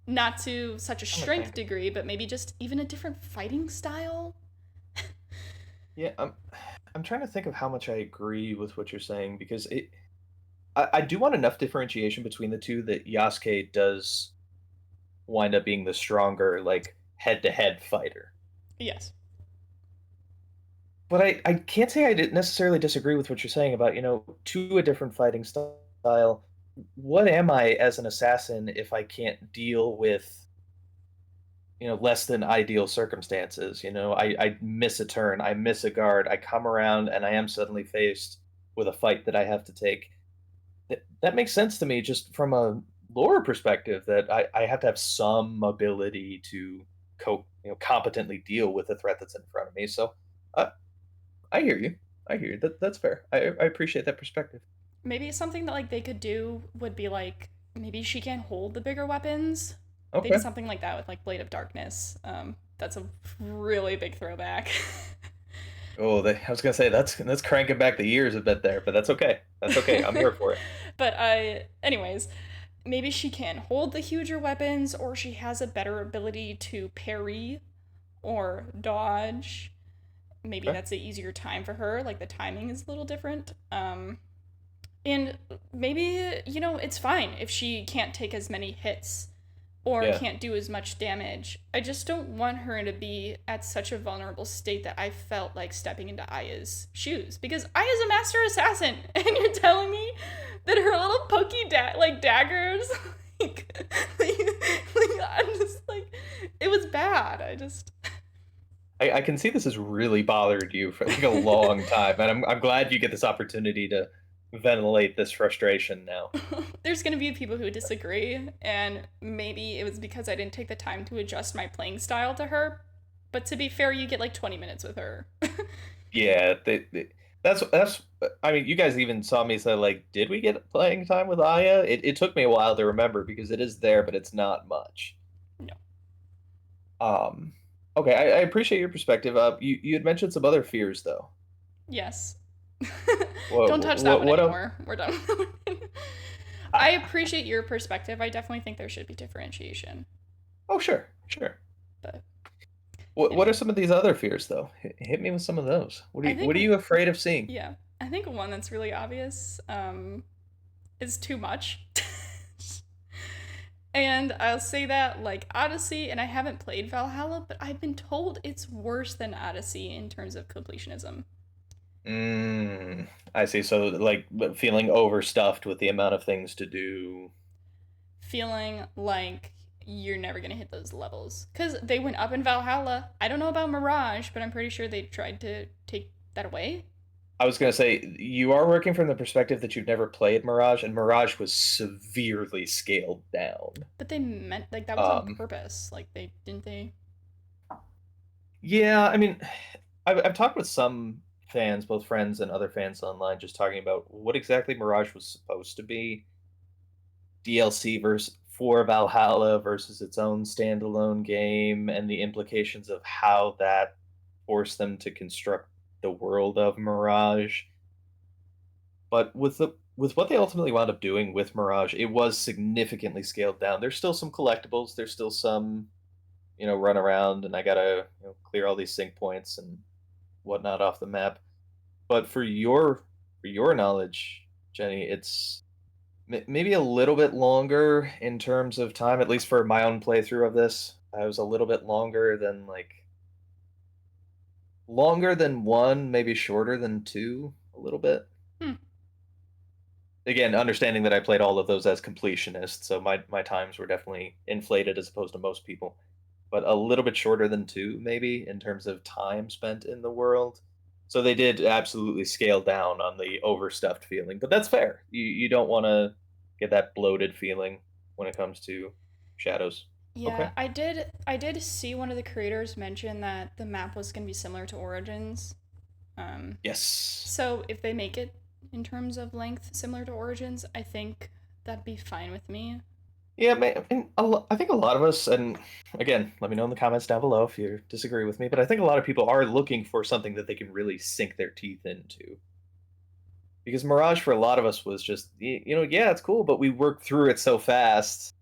not to such a I'm strength think. degree, but maybe just even a different fighting style. Yeah. I'm trying to think of how much I agree with what you're saying because I do want enough differentiation between the two that Yasuke does wind up being the stronger, like head to head fighter. Yes. But I can't say I didn't necessarily disagree with what you're saying about, to a different fighting style. What am I as an assassin if I can't deal with, less than ideal circumstances? I miss a turn, I miss a guard, I come around and I am suddenly faced with a fight that I have to take. That makes sense to me just from a lore perspective that I have to have some ability to competently deal with the threat that's in front of me. So uh, I hear you. I hear you. That's fair. I appreciate that perspective. Maybe something that like they could do would be like maybe she can't hold the bigger weapons. They did Okay. something like that with like Blade of Darkness. That's a really big throwback. Oh, I was gonna say that's cranking back the years a bit there, but that's okay. That's okay. I'm here for it. But anyways, maybe she can hold the huger weapons, or she has a better ability to parry or dodge. Maybe Okay. that's an easier time for her. Like the timing is a little different. And maybe, it's fine if she can't take as many hits or Yeah. can't do as much damage. I just don't want her to be at such a vulnerable state that I felt like stepping into Aya's shoes. Because Aya's a master assassin, and you're telling me that her little pokey daggers, I'm just like, it was bad. I just. I can see this has really bothered you for like a long time, and I'm glad you get this opportunity to ventilate this frustration now. There's gonna be people who disagree, and maybe it was because I didn't take the time to adjust my playing style to her. But to be fair, you get like 20 minutes with her. Yeah, that's. I mean, you guys even saw me say like, did we get playing time with Aya? It took me a while to remember because it is there, but it's not much. No. Um, okay, I appreciate your perspective. You had mentioned some other fears though. Yes. What Don't touch that one what else? anymore. We're done. I appreciate your perspective. I definitely think there should be differentiation. Oh, sure, sure. But, you What know, are some of these other fears though? Hit me with some of those. I think, What are you afraid of seeing? yeah, I think one that's really obvious is too much. And I'll say that like Odyssey, and I haven't played Valhalla, but I've been told it's worse than Odyssey in terms of completionism. I see. So like feeling overstuffed with the amount of things to do. Feeling like you're never gonna hit those levels. Because they went up in Valhalla. I don't know about Mirage, but I'm pretty sure they tried to take that away. I was gonna say you are working from the perspective that you've never played Mirage, and Mirage was severely scaled down. But they meant like that was on Um, purpose. Like they didn't they yeah, I mean, I've talked with some fans, both friends and other fans online, just talking about what exactly Mirage was supposed to be. DLC versus for Valhalla versus its own standalone game, and the implications of how that forced them to construct the world of Mirage. But with what they ultimately wound up doing with Mirage, it was significantly scaled down. There's still some collectibles. There's still some, run around, and I gotta clear all these sync points and whatnot off the map. But for your knowledge, Jenny, it's maybe a little bit longer in terms of time, at least for my own playthrough of this. I was a little bit longer than one, maybe shorter than two, a little bit. hmm. Again, understanding that I played all of those as completionist, so my times were definitely inflated as opposed to most people, but a little bit shorter than two, maybe in terms of time spent in the world. So they did absolutely scale down on the overstuffed feeling, but that's fair. You don't want to get that bloated feeling when it comes to shadows. Yeah, Okay. I did see one of the creators mention that the map was gonna be similar to Origins. Um Yes. so if they make it in terms of length similar to Origins, I think that'd be fine with me. Yeah, I mean, I think a lot of us, and again, let me know in the comments down below if you disagree with me, but I think a lot of people are looking for something that they can really sink their teeth into. Because Mirage for a lot of us was just, yeah, it's cool, but we worked through it so fast,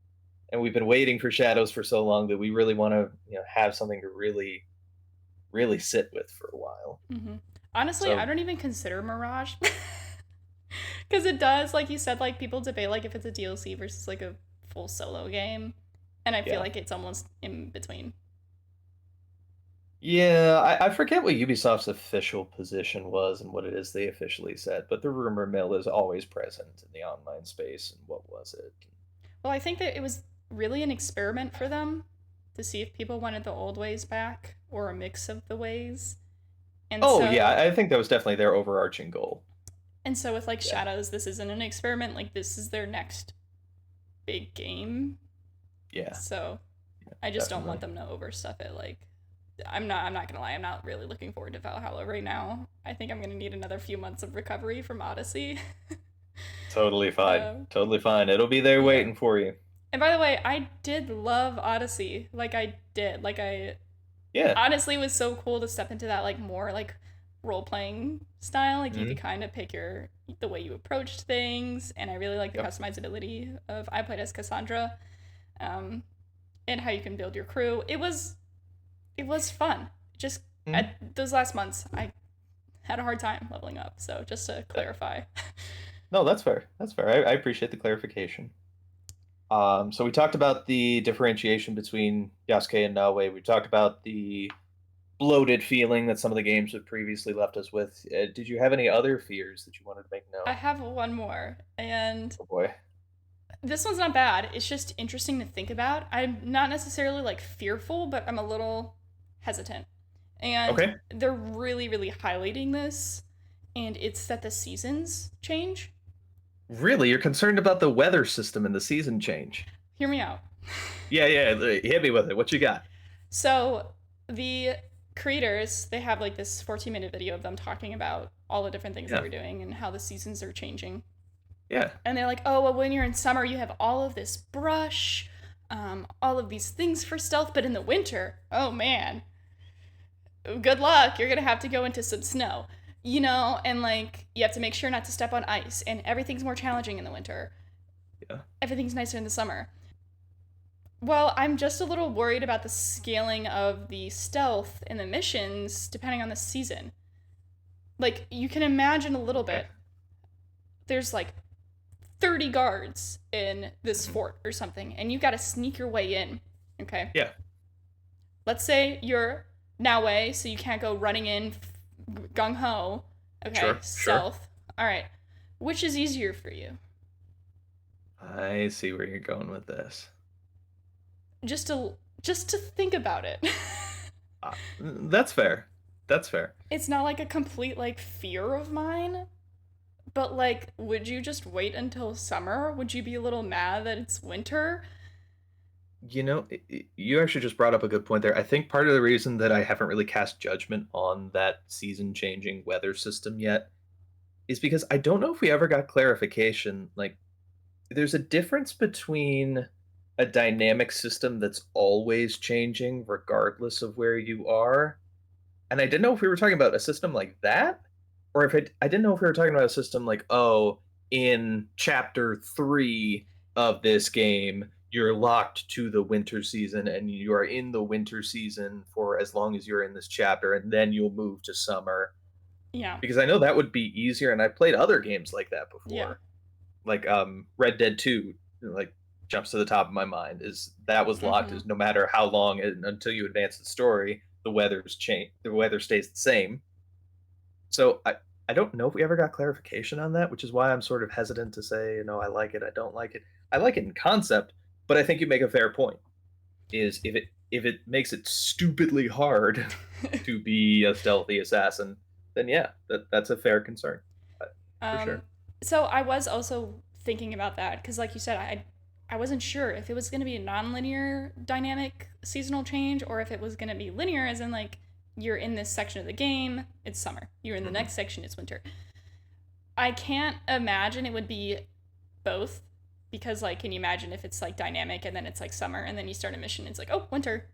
and we've been waiting for Shadows for so long that we really want to, have something to really, really sit with for a while. hmm Honestly, I So don't even consider Mirage because it does, like you said, like people debate like if it's a DLC versus like a full solo game, and I feel yeah, like it's almost in between. yeah, I forget what Ubisoft's official position was and what it is they officially said, but the rumor mill is always present in the online space. And what was it? Well, I think that it was really an experiment for them to see if people wanted the old ways back or a mix of the ways. And Oh yeah, so I think that was definitely their overarching goal. and so with like Yeah, Shadows, this isn't an experiment, like this is their next big game. yeah, So I just don't want definitely. them to overstuff it. Like I'm not gonna lie, I'm not really looking forward to Valhalla right now. I think I'm gonna need another few months of recovery from Odyssey. Totally fine. um, Totally fine. It'll be there yeah. waiting for you. And by the way, I did love Odyssey. Like I did. Like I Yeah. honestly was so cool to step into that like more like role playing style. Like you could Hmm. kind of pick your the way you approached things, and I really like the Yep. customizability of I played as Cassandra, um, and how you can build your crew. It was fun. Just Hmm. at those last months, I had a hard time leveling up. So just to clarify, No, that's fair. That's fair. I appreciate the clarification. So we talked about the differentiation between Yasuke and Nawe. We talked about the bloated feeling that some of the games have previously left us with. Did you have any other fears that you wanted to make I known? have one more, and Oh boy. this one's not bad. It's just interesting to think about. I'm not necessarily like fearful, but I'm a little hesitant. And Okay. they're really, really highlighting this, and it's that the seasons change. Really, you're concerned about the weather system and the season change? Hear me out. Yeah, yeah. Hit me with it. What you got? So, the creators, they have like this 14-minute video of them talking about all the different things they Yeah. were doing and how the seasons are changing. Yeah. And they're like, oh, well, when you're in summer, you have all of this brush, all of these things for stealth, but in the winter, oh man, good luck. You're gonna have to go into some snow, and like you have to make sure not to step on ice, and everything's more challenging in the winter. Yeah. Everything's nicer in the summer. Well, I'm just a little worried about the scaling of the stealth in the missions depending on the season. Like, you can imagine a little Okay. bit. There's like 30 guards in this Mhm. fort or something, and you gotta sneak your way in. Okay? Yeah. Let's say you're Naue, so you can't go running in gung ho. Okay, Sure. Sure. stealth. Alright. Which is easier for you? I see where you're going with this. Just to think about it. That's fair. That's fair. It's not like a complete like fear of mine, but like would you just wait until summer? Would you be a little mad that it's winter? You actually just brought up a good point there. I think part of the reason that I haven't really cast judgment on that season changing weather system yet is because I don't know if we ever got clarification. Like, there's a difference between a dynamic system that's always changing regardless of where you are. And I didn't know if we were talking about a system like that, or if I didn't know if we were talking about a system like, oh, in chapter 3 of this game, you're locked to the winter season and you are in the winter season for as long as you're in this chapter, and then you'll move to summer. Yeah. Because I know that would be easier, and I've played other games like that Yeah. before. Like Red Dead 2, like jumps to the top of my mind is that was locked Mhm. is no matter how long until you advance the story, the weather stays the same. So I don't know if we ever got clarification on that, which is why I'm sort of hesitant to say, I like it, I don't like it. I like it in concept, but I think you make a fair point. Is if it makes it stupidly hard to be a stealthy assassin, then yeah, that's a fair concern. uh, for um sure. so I was also thinking about that cuz like you said I wasn't sure if it was going to be a non-linear dynamic seasonal change or if it was going to be linear as in like you're in this section of the game, it's summer. You're in the Hmm. next section, it's winter. I can't imagine it would be both because like can you imagine if it's like dynamic and then it's like summer and then you start a mission it's like oh winter,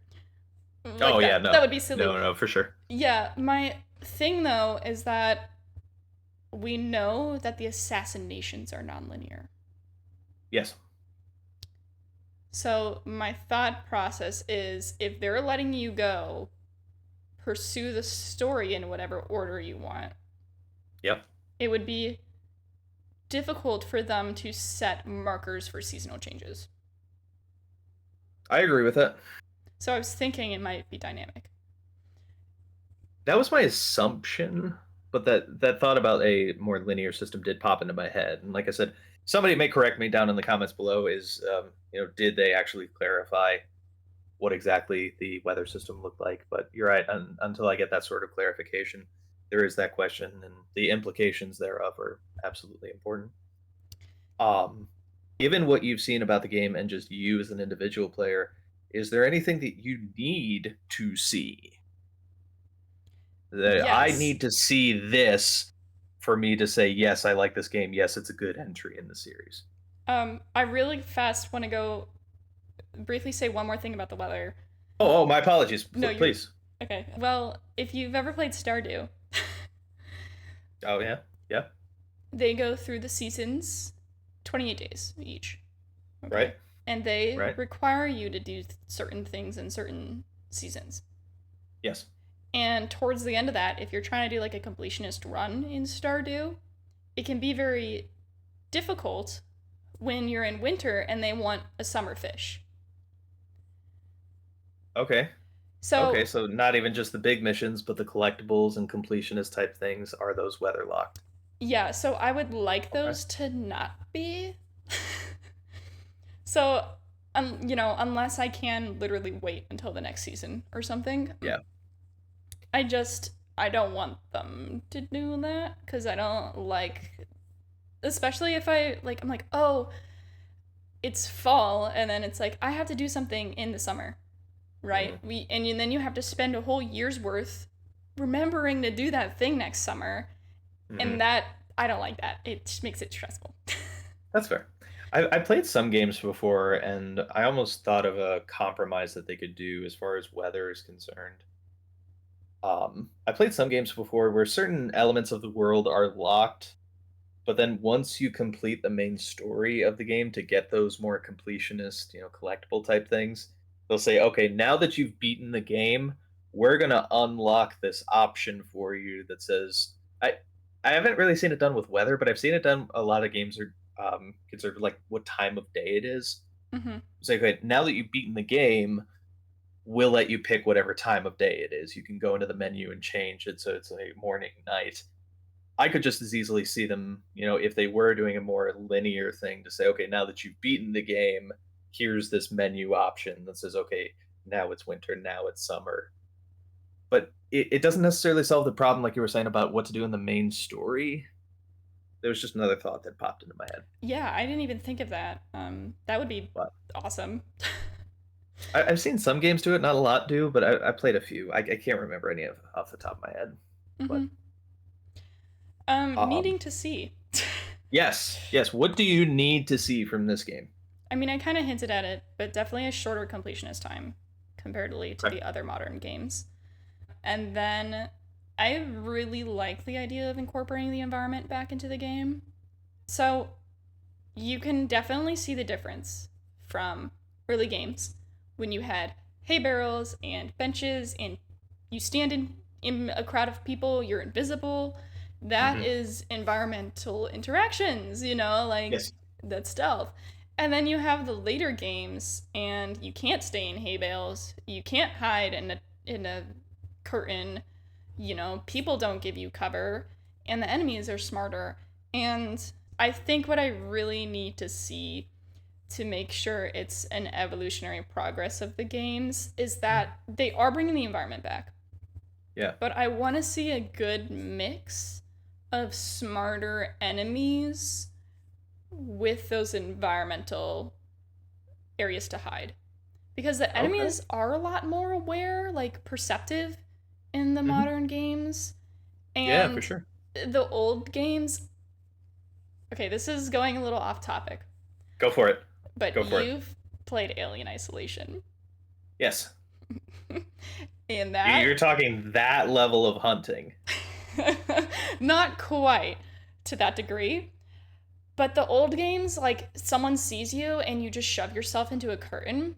Oh like yeah, that no, would be silly. no, no, for sure. Yeah, my thing though is that we know that the assassinations are nonlinear. Yes. So my thought process is if they're letting you go, pursue the story in whatever order you want. Yep. It would be difficult for them to set markers for seasonal changes. I agree with that. So I was thinking it might be dynamic. That was my assumption, but that thought about a more linear system did pop into my head. And like I said, somebody may correct me down in the comments below. Did they actually clarify what exactly the weather system looked like? But you're right. Until I get that sort of clarification, there is that question, and the implications thereof are absolutely important. Um, Given what you've seen about the game and just you as an individual player, is there anything that you need to see? That I Yes. need to see this for me to say, yes, I like this game. Yes, it's a good entry in the series. I really fast want to go briefly say one more thing about the weather. Oh, my apologies. No, you're Please. okay. Well, if you've ever played Stardew, Oh, yeah. Yeah. they go through the seasons 28 days each. Okay. Right. And they Right. require you to do certain things in certain seasons. Yes. And towards the end of that, if you're trying to do like a completionist run in Stardew, it can be very difficult when you're in winter and they want a summer fish. Okay. Okay. So, So not even just the big missions, but the collectibles and completionist type things are those weather locked. yeah, so I would like Okay. those to not be. So, unless I can literally wait until the next season or something, Yeah. I don't want them to do that because I don't like, especially if I'm like, oh, it's fall, and then it's like, I have to do something in the summer, right? Mm-hmm. And then you have to spend a whole year's worth remembering to do that thing next summer, Mm-hmm. and that I don't like that. It just makes it stressful. That's fair. I played some games before, and I almost thought of a compromise that they could do as far as weather is concerned. I played some games before where certain elements of the world are locked, but then once you complete the main story of the game to get those more completionist, collectible type things, they'll say, "Okay, now that you've beaten the game, we're gonna unlock this option for you that says." I haven't really seen it done with weather, but I've seen it done. A lot of games are considered like what time of day it is. Mm-hmm. It's like, okay, now that you've beaten the game, we'll let you pick whatever time of day it is. You can go into the menu and change it so it's a morning, night. I could just as easily see them, if they were doing a more linear thing to say, okay, now that you've beaten the game, here's this menu option that says, okay, now it's winter, now it's summer. But it doesn't necessarily solve the problem, like you were saying about what to do in the main story. There was just another thought that popped into my head. Yeah, I didn't even think of that. That would be But awesome. I've seen some games do it, not a lot do, but I played a few. I can't remember any of off the top of my head. Mm-hmm. But Needing um, to see. yes, yes. What do you need to see from this game? I mean, I kind of hinted at it, but definitely a shorter completionist time comparatively to Okay. the other modern games. And then I really like the idea of incorporating the environment back into the game. So you can definitely see the difference from early games when you had hay barrels and benches and you stand in a crowd of people, you're invisible. That Hmm. is environmental interactions, like Yes. that's stealth. And then you have the later games, and you can't stay in hay bales, you can't hide in a curtain, people don't give you cover, and the enemies are smarter. And I think what I really need to see to make sure it's an evolutionary progress of the games is that they are bringing the environment back. Yeah. But I want to see a good mix of smarter enemies with those environmental areas to hide. Because the Okay. enemies are a lot more aware, like perceptive in the Hmm. modern games. Yeah, for And sure. the old games, okay, this is going a little off topic, Go for it. but Go for it. you've played Alien Isolation. Yes. In You're that, talking that level of hunting. not quite to that degree, but the old games, like someone sees you and you just shove yourself into a curtain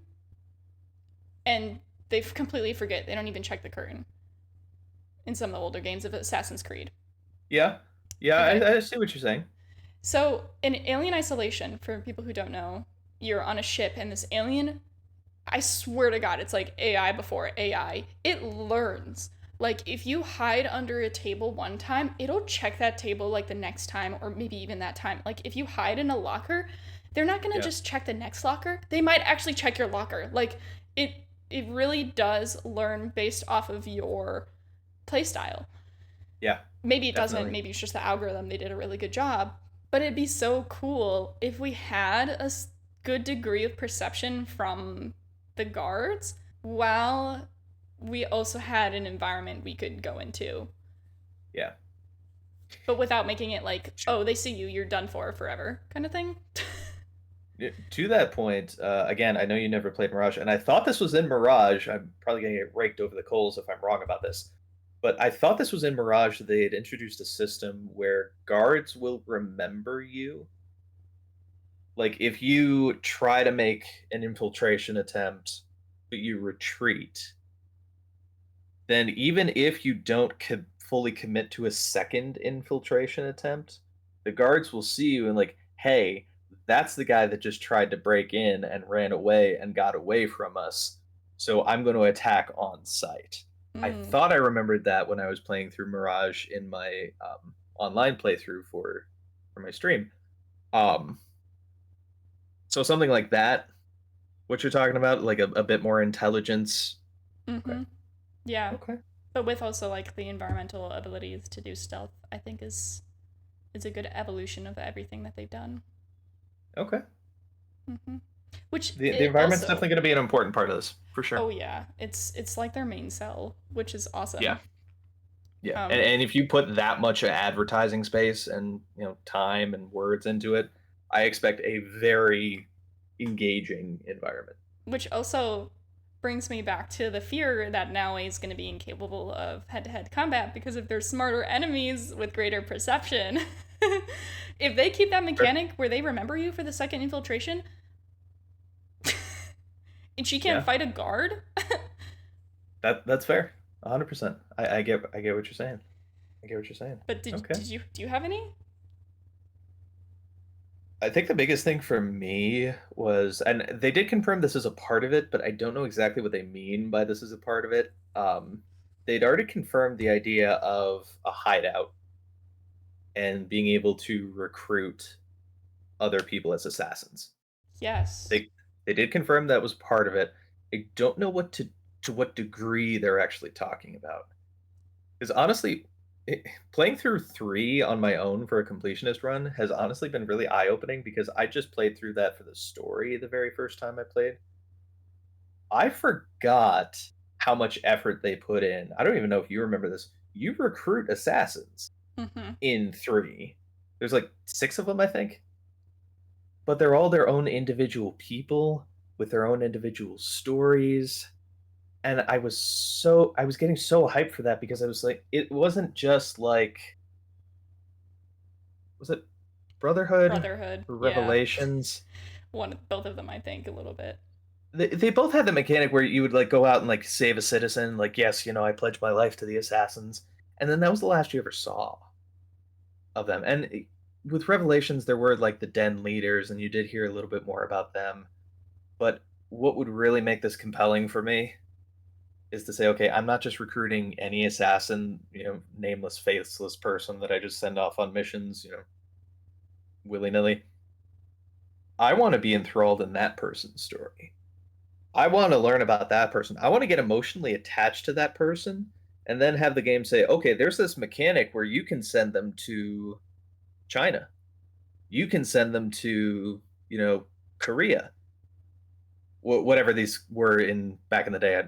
and they completely forget. They don't even check the curtain in some of the older games of Assassin's Creed. Yeah. Yeah, Okay. I see what you're saying. So in Alien Isolation, for people who don't know, you're on a ship and this alien, I swear to God, it's like AI before AI. It learns. Like if you hide under a table one time, it'll check that table like the next time or maybe even that time. Like if you hide in a locker, they're not going to Yeah. just check the next locker. They might actually check your locker. Like it it really does learn based off of your playstyle. Yeah, Maybe it doesn't. definitely. Maybe it's just the algorithm. They did a really good job. But it'd be so cool if we had a good degree of perception from the guards while we also had an environment we could go into, Yeah. but without making it like, Sure. oh, they see you, you're done for forever kind of thing. Yeah, to that point, again, I know you never played Mirage, and I thought this was in Mirage. I'm probably going to get raked over the coals if I'm wrong about this. But I thought this was in Mirage. They had introduced a system where guards will remember you. Like, if you try to make an infiltration attempt, but you retreat, then even if you don't fully commit to a second infiltration attempt, the guards will see you and like, hey, that's the guy that just tried to break in and ran away and got away from us. So I'm going to attack on sight. I Mm, thought I remembered that when I was playing through Mirage in my online playthrough for my stream. Um, so something like that. What you're talking about, like a bit more intelligence. Okay. mm-hmm. Yeah. Okay. But with also like the environmental abilities to do stealth, I think is a good evolution of everything that they've done. Okay. Mm-hmm. Which The it environment's also, definitely going to be an important part of this for oh sure. yeah, it's like their main cell, which is Yeah, awesome. yeah, Um, and if you put that much advertising space and time and words into it, I expect a very engaging environment. which also brings me back to the fear that now is going to be incapable of head-to-head combat because if they're smarter enemies with greater perception, if they keep that Sure. mechanic where they remember you for the second infiltration, and she can't Yeah, fight a guard. that's fair. 100%. I get what you're saying. I get what you're saying. But did Okay. did you do you have any? I think the biggest thing for me was, and they did confirm this is a part of it, but I don't know exactly what they mean by this is a part of it. They'd already confirmed the idea of a hideout and being able to recruit other people as assassins. Yes. They did confirm that was part of it. I don't know to what degree they're actually talking about. Because honestly, playing through 3 on my own for a completionist run has honestly been really eye-opening because I just played through that for the story the very first time I played. I forgot how much effort they put in. I don't even know if you remember this. You recruit assassins Mm-hmm. in 3. There's like 6 of them, I think, but they're all their own individual people with their own individual stories. And I was getting so hyped for that because I was like, it wasn't just like, was it Brotherhood Brotherhood. or Yeah. Revelations? Both of them, I think, a little bit. They both had the mechanic where you would like go out and like save a citizen, like, yes, I pledge my life to the assassins. And then that was the last you ever saw of them. And with Revelations, there were like the den leaders, and you did hear a little bit more about them. But what would really make this compelling for me is to say, okay, I'm not just recruiting any assassin, nameless, faceless person that I just send off on missions, willy nilly. I want to be enthralled in that person's story. I want to learn about that person. I want to get emotionally attached to that person and then have the game say, okay, there's this mechanic where you can send them to China. You can send them to, Korea. Whatever these were in back in the day.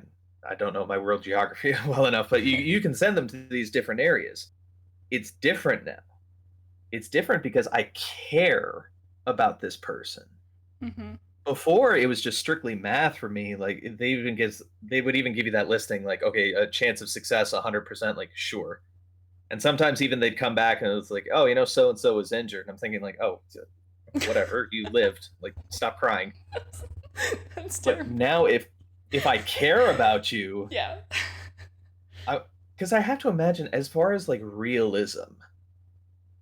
I don't know my world geography well enough, but you can send them to these different areas. It's different now. It's different because I care about this person. Mm-hmm. Before it was just strictly math for me. Like they would even give you that listing, like, okay, a chance of success 100%, like, sure. And sometimes even they'd come back and it was like, oh, so and so was injured. And I'm thinking like, oh, whatever, you lived. Like, stop crying. That's But terrible. now if I care about you, Yeah. I because I have to imagine as far as like realism,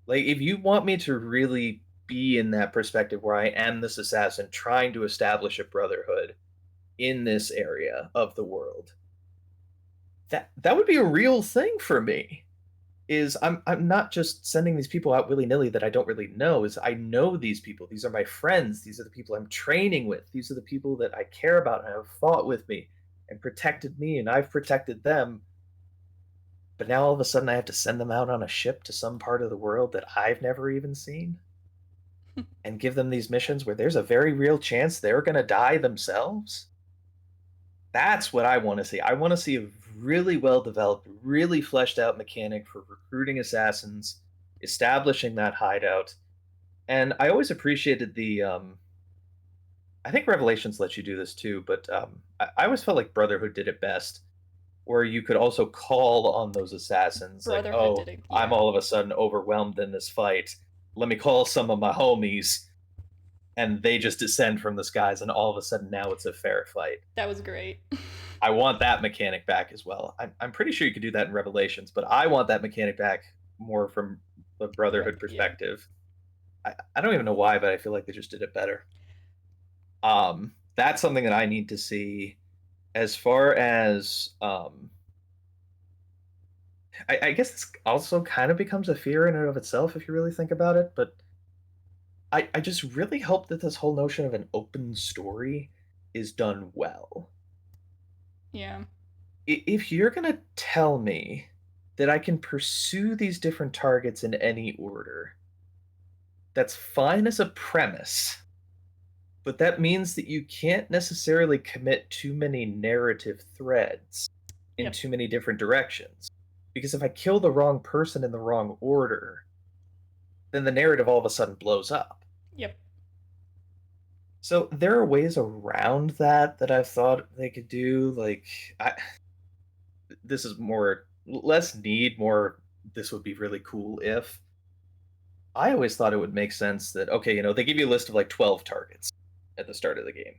like if you want me to really be in that perspective where I am this assassin trying to establish a brotherhood in this area of the world, that would be a real thing for me. Is I'm not just sending these people out willy-nilly that I don't really know. Is I know these people. These are my friends. These are the people I'm training with. These are the people that I care about and have fought with me and protected me and I've protected them. But now all of a sudden I have to send them out on a ship to some part of the world that I've never even seen and give them these missions where there's a very real chance they're going to die themselves. That's what I want to see. I want to see a really well developed, really fleshed out mechanic for recruiting assassins, establishing that hideout. And I always appreciated I think Revelations lets you do this too, but I always felt like Brotherhood did it best, where you could also call on those assassins, like, Brotherhood did oh, it. I'm Yeah. all of a sudden overwhelmed in this fight. Let me call some of my homies, and they just descend from the skies, and all of a sudden now it's a fair fight. That was great. I want that mechanic back as well. I'm pretty sure you could do that in Revelations, but I want that mechanic back more from the Brotherhood Yeah. perspective. I don't even know why, but I feel like they just did it better. That's something that I need to see. As far as I guess this also kind of becomes a fear in and of itself if you really think about it, but I just really hope that this whole notion of an open story is done well. Yeah. If you're gonna tell me that I can pursue these different targets in any order, that's fine as a premise. but that means that you can't necessarily commit too many narrative threads in Yep. too many different directions. Because if I kill the wrong person in the wrong order, then the narrative all of a sudden blows up. Yep. So there are ways around that I've thought they could do. Like, I, this is more less need, more this would be really cool if. I always thought it would make sense that okay, they give you a list of like 12 targets at the start of the game.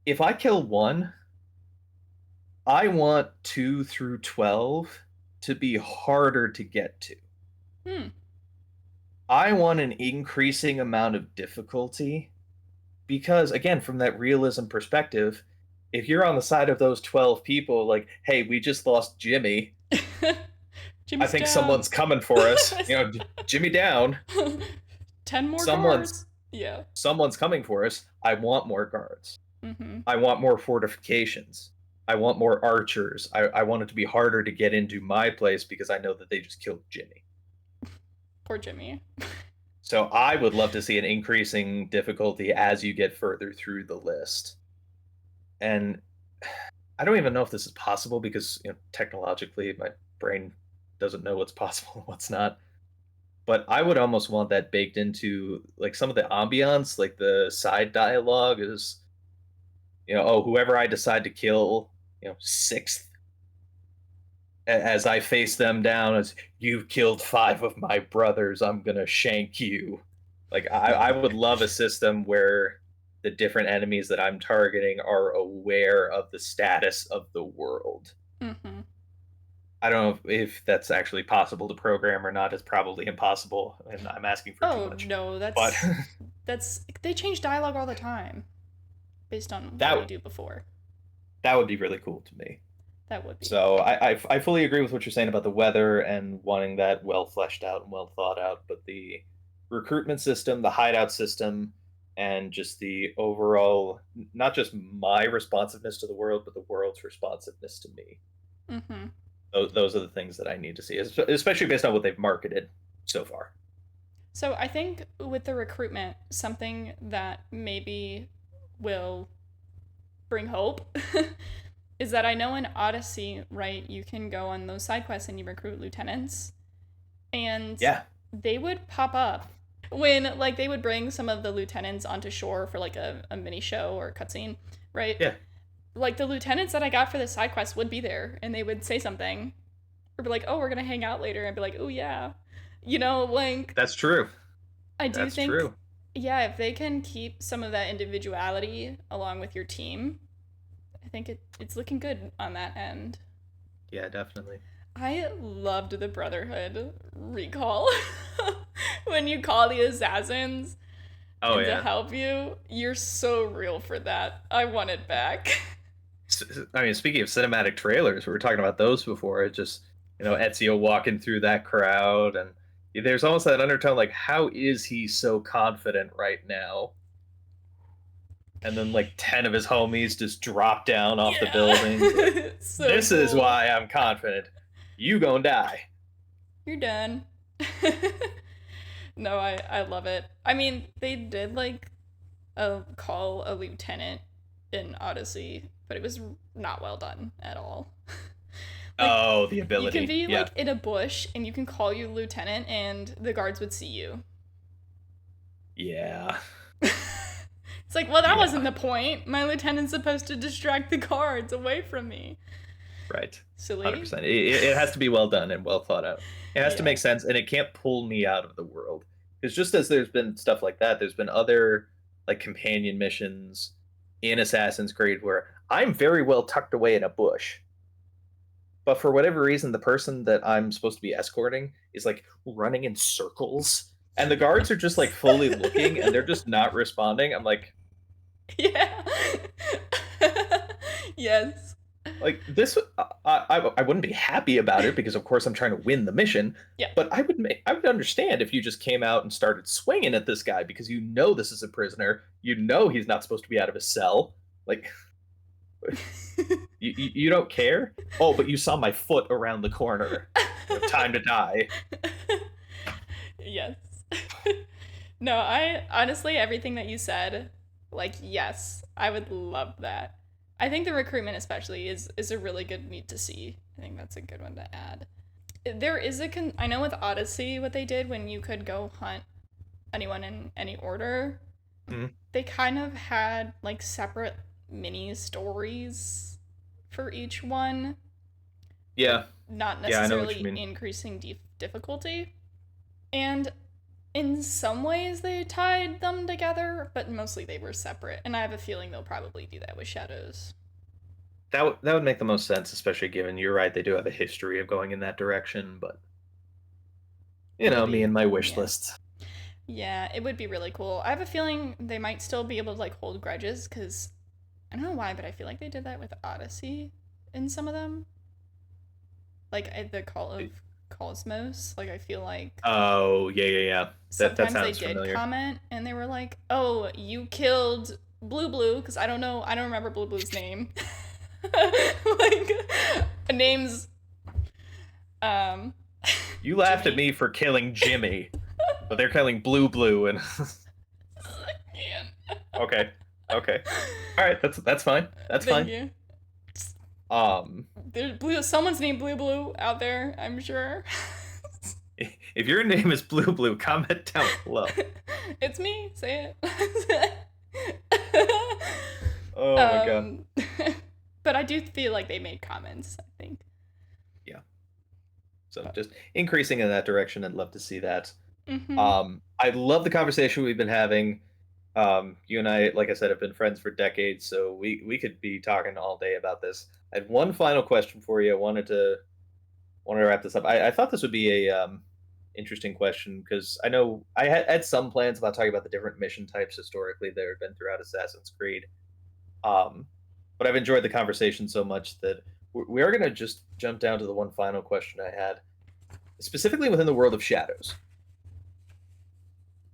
If I kill one, I want 2 through 12 to be harder to get to. Hmm. I want an increasing amount of difficulty because again, from that realism perspective, if you're on the side of those 12 people like, "Hey, we just lost Jimmy. I Jimmy's think down. someone's coming for us." Jimmy down. 10 more Someone's guards. Yeah. someone's coming for us. I want more guards. Mm-hmm. I want more fortifications. I want more archers. I want it to be harder to get into my place because I know that they just killed Jimmy. Poor Jimmy. So I would love to see an increasing difficulty as you get further through the list. And I don't even know if this is possible because technologically my brain doesn't know what's possible and what's not. But I would almost want that baked into like some of the ambiance, like the side dialogue is, oh, whoever I decide to kill, sixth, as I face them down as you've killed 5 of my brothers, I'm gonna shank you. Like I would love a system where the different enemies that I'm targeting are aware of the status of the world. Mm-hmm. I don't know if that's actually possible to program or not. It's probably impossible, and I'm asking for too Oh much. no, But that's they change dialogue all the time based on what you that do before. that would be really cool to me. That would be. So I fully agree with what you're saying about the weather and wanting that well fleshed out and well thought out. But the recruitment system, the hideout system, and just the overall, not just my responsiveness to the world, but the world's responsiveness to me. Mm-hmm. Those are the things that I need to see, especially based on what they've marketed so far. So I think with the recruitment, something that maybe will bring hope is that I know in Odyssey, right, you can go on those side quests and you recruit lieutenants, and Yeah, they would pop up when like they would bring some of the lieutenants onto shore for like a mini show or a cutscene, right? yeah, Like the lieutenants that I got for the side quest would be there and they would say something or be like, "Oh, we're gonna hang out later," and be like, "Oh yeah," like that's true. I do That's think, true. yeah, if they can keep some of that individuality along with your team, I think it's looking good on that end. Yeah, definitely. I loved the Brotherhood recall. When you call the assassins Oh and to yeah. help you, you're so real for that. I want it back. I mean, speaking of cinematic trailers, we were talking about those before. It just, Ezio walking through that crowd, and there's almost that undertone like, how is he so confident right now? And then like 10 of his homies just drop down off the buildings. Like, Yeah. So this is cool. why I'm confident. You gonna die. You're done. No, I love it. I mean, they did like call a lieutenant in Odyssey, but it was not well done at all. Like Oh, the you can ability. be Yeah. like in a bush and you can call you lieutenant and the guards would see you. Yeah. It's like, well, that wasn't Yeah. the point. My lieutenant's supposed to distract the guards away from me. Right. Silly. 100%. It has to be well done and well thought out. It has to Yeah. make sense, and it can't pull me out of the world. Because just as there's been stuff like that, there's been other like companion missions in Assassin's Creed where I'm very well tucked away in a bush, but for whatever reason, the person that I'm supposed to be escorting is like running in circles, and the guards are just like fully looking, and they're just not responding. I'm Yeah. Yes. like this. I wouldn't be happy about it because of course I'm trying to win the mission, Yeah. but I would understand if you just came out and started swinging at this guy because this is a prisoner, he's not supposed to be out of his cell. Like you don't care. Oh, but you saw my foot around the corner. Time to die. Yes. No, I honestly, everything that you said, like, yes, I would love that. I think the recruitment, especially, is a really good need to see. I think that's a good one to add. There is I know with Odyssey, what they did when you could go hunt anyone in any order, Mhm. they kind of had like separate mini stories for each one, but Yeah, not yeah, I know what you necessarily mean. increasing difficulty. And in some ways they tied them together, but mostly they were separate. And I have a feeling they'll probably do that with Shadows. That would make the most sense, especially given you're right, they do have a history of going in that direction, but It would me be, and my wish yeah. list. Yeah, it would be really cool. I have a feeling they might still be able to like hold grudges because I don't know why, but I feel like they did that with Odyssey in some of them. Like the Call of Cosmos. Like I feel like Oh, yeah, yeah, yeah. That sometimes they sounds did familiar. comment and they were like, "Oh, you killed Blue Blue," because I don't know, I don't remember Blue Blue's name. Like names, um, You laughed at Jimmy. me for killing Jimmy, but they're killing Blue Blue and I can't. okay. Okay. All right, that's fine. That's Thank fine. you. Um There's blue. Someone's named Blue Blue out there. I'm sure. if your name is Blue Blue, comment down below. It's me. Say it. Oh my god. um, but I do feel like they made comments. I think. Yeah. So But just increasing in that direction, I'd love to see that. mm-hmm. I love the conversation we've been having. You and I, like I said, have been friends for decades, so we could be talking all day about this. I had one final question for you. I wanted to wrap this up. I thought this would be a interesting question because I know I had some plans about talking about the different mission types historically that have been throughout Assassin's Creed. Um, but I've enjoyed the conversation so much that we are going to just jump down to the one final question I had, specifically within the world of shadows.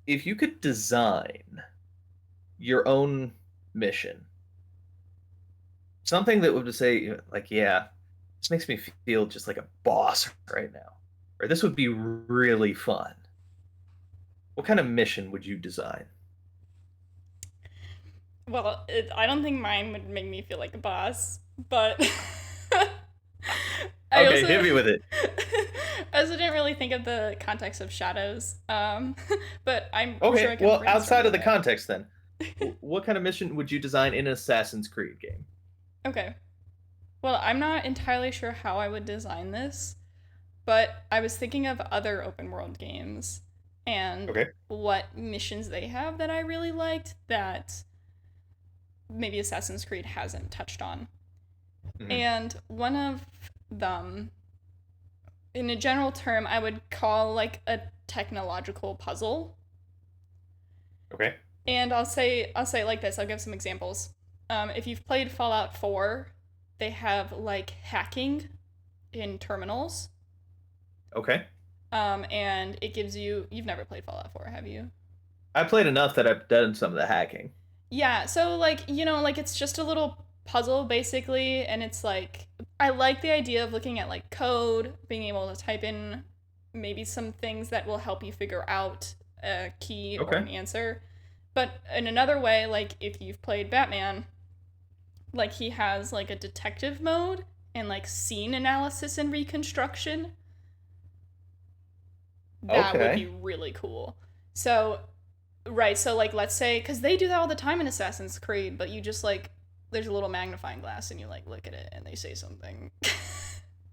If you could design your own mission, something that would say, like, yeah, this makes me feel just like a boss right now, or this would be really fun. What kind of mission would you design? Well, I don't think mine would make me feel like a boss, but I Okay, also hit me with it. I also didn't really think of the context of shadows. But I'm sure Okay, I can well, brainstorm outside of with the it. context, then, what kind of mission would you design in an Assassin's Creed game? Okay. Well, I'm not entirely sure how I would design this, but I was thinking of other open world games and Okay. what missions they have that I really liked that maybe Assassin's Creed hasn't touched on. Hmm. And one of them, in a general term, I would call like a technological puzzle. Okay. And I'll say it like this. I'll give some examples. If you've played Fallout 4, they have like hacking in terminals. Okay. And it gives you. You've never played Fallout 4, have you? I played enough that I've done some of the hacking. Yeah. So like like it's just a little puzzle basically, and it's like I like the idea of looking at like code, being able to type in maybe some things that will help you figure out a key or Okay. an answer. But in another way, like if you've played Batman, like he has like a detective mode and like scene analysis and reconstruction. That would be Okay. really cool. So, right, so like let's say cuz they do that all the time in Assassin's Creed, but you just like there's a little magnifying glass and you like look at it and they say something.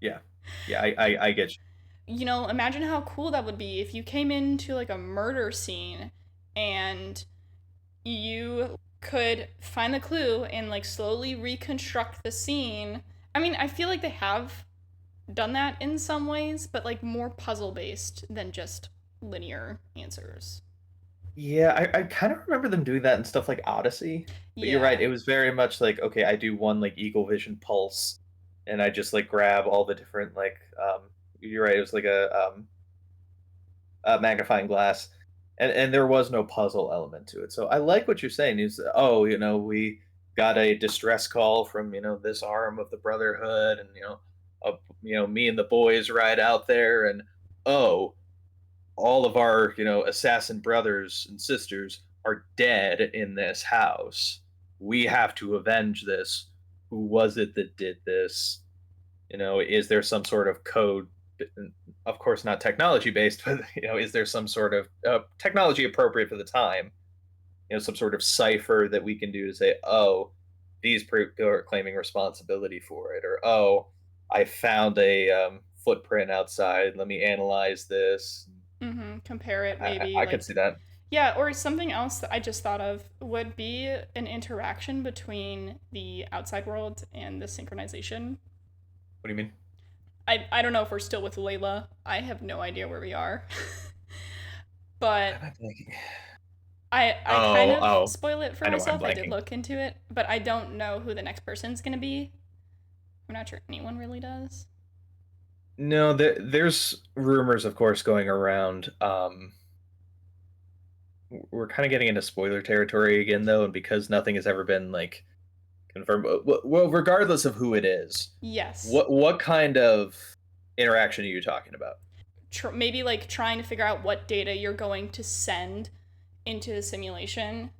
Yeah. Yeah, I get you. Imagine how cool that would be if you came into like a murder scene and you could find the clue and like slowly reconstruct the scene. I mean, I feel like they have done that in some ways, but like more puzzle based than just linear answers. Yeah, I kind of remember them doing that and stuff like Odyssey. But you're right, Yeah. it was very much like, okay, I do one like Eagle Vision pulse, and I just like grab all the different like you're right, it was like a magnifying glass, and there was no puzzle element to it. So I like what you're saying. Is oh, we got a distress call from this arm of the Brotherhood, and me and the boys ride out there, and oh, all of our, assassin brothers and sisters are dead in this house. We have to avenge this. Who was it that did this? Is there some sort of code? Of course, not technology based, but is there some sort of technology appropriate for the time? Some sort of cipher that we can do to say, oh, these people are claiming responsibility for it, or oh, I found a footprint outside. Let me analyze this. Compare it I, maybe I could like see that. yeah, or something else that I just thought of would be an interaction between the outside world and the synchronization. What do you mean? I don't know if we're still with Layla. I have no idea where we are. Why But am I blanking? I kind Oh, of oh, spoil it for I know why I'm myself. I did blanking. look into it, but I don't know who the next person's gonna be. I'm not sure anyone really does. No, there's rumors, of course, going around. We're kind of getting into spoiler territory again, though, and because nothing has ever been like confirmed. Well, regardless of who it is, Yes. what kind of interaction are you talking about? Maybe like trying to figure out what data you're going to send into the simulation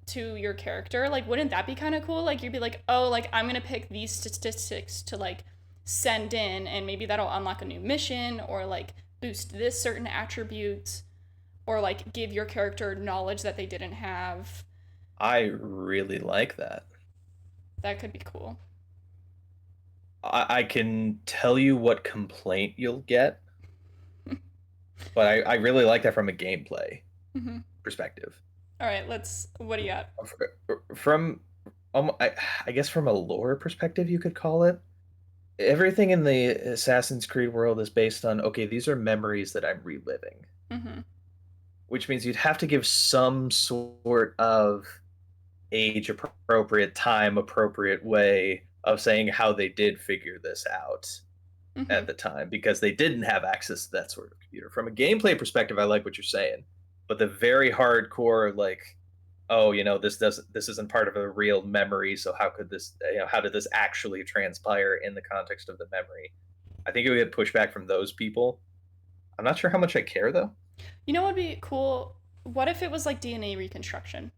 to your character. Like, wouldn't that be kind of cool? Like, you'd be like, oh, like, I'm going to pick these statistics to, like, send in, and maybe that'll unlock a new mission, or, like, boost this certain attribute, or, like, give your character knowledge that they didn't have. I really like that. That could be cool. I can tell you what complaint you'll get, but I really like that from a gameplay Mm-hmm. perspective. All right, let's. What do you got? From, I guess, from a lore perspective, you could call it. Everything in the Assassin's Creed world is based on, okay, these are memories that I'm reliving, Mm-hmm. which means you'd have to give some sort of age appropriate, time appropriate way of saying how they did figure this out Mm-hmm. at the time because they didn't have access to that sort of computer. From a gameplay perspective, I like what you're saying, but the very hardcore, like, oh, this isn't part of a real memory, so how could this, how did this actually transpire in the context of the memory? I think it would get pushback from those people. I'm not sure how much I care though. You know what would be cool? What if it was like DNA reconstruction?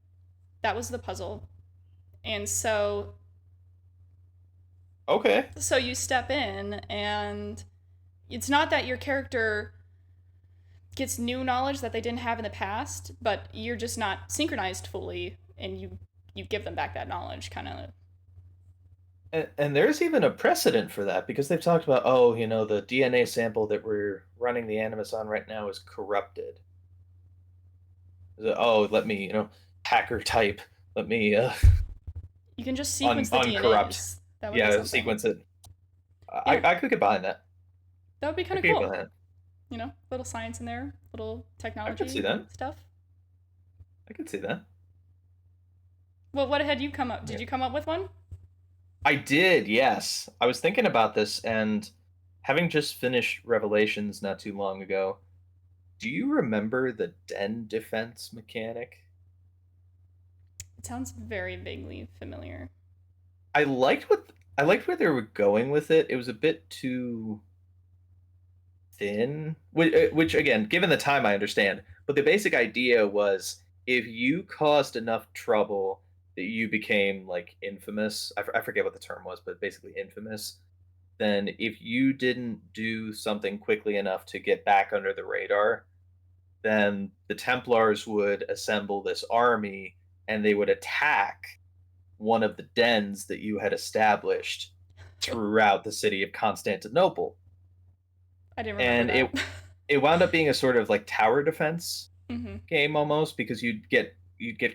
That was the puzzle. And Okay. so you step in, and it's not that your character gets new knowledge that they didn't have in the past, but you're just not synchronized fully, and you give them back that knowledge, kind of. And there's even a precedent for that because they've talked about, oh, the DNA sample that we're running the animus on right now is corrupted. Oh, let me, hacker type. Let me You can just sequence the uncorrupt. DNAs. That would be Yeah, something. sequence it. Yeah, I could get behind that. that would be I kind could of get cool. behind that. Little science in there, little I could see technology that. stuff. I could see that. Well, what had you come up? Yeah. Did you come up with one? I did, yes. I was thinking about this and having just finished Revelations not too long ago. Do you remember the den defense mechanic? It sounds very vaguely familiar. I liked what I liked where they were going with it. It was a bit too thin, which again, given the time, I understand. But the basic idea was if you caused enough trouble that you became like infamous. I forget what the term was, but basically infamous. Then if you didn't do something quickly enough to get back under the radar, then the Templars would assemble this army and they would attack one of the dens that you had established throughout the city of Constantinople. I didn't remember And that. it wound up being a sort of like tower defense Mm-hmm. game almost because you'd get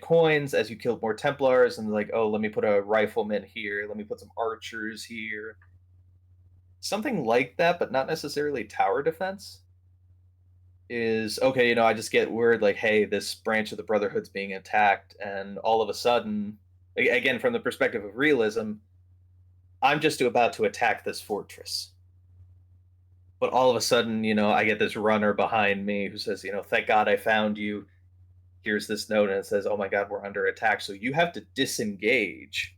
coins as you killed more Templars and like, oh, let me put a rifleman here, let me put some archers here. Something like that, but not necessarily tower defense. Is okay, I just get word like, hey, this branch of the Brotherhood's being attacked, and all of a sudden, again, from the perspective of realism, I'm just about to attack this fortress. But all of a sudden, I get this runner behind me who says, thank God I found you. Here's this note, and it says, oh my God, we're under attack. So you have to disengage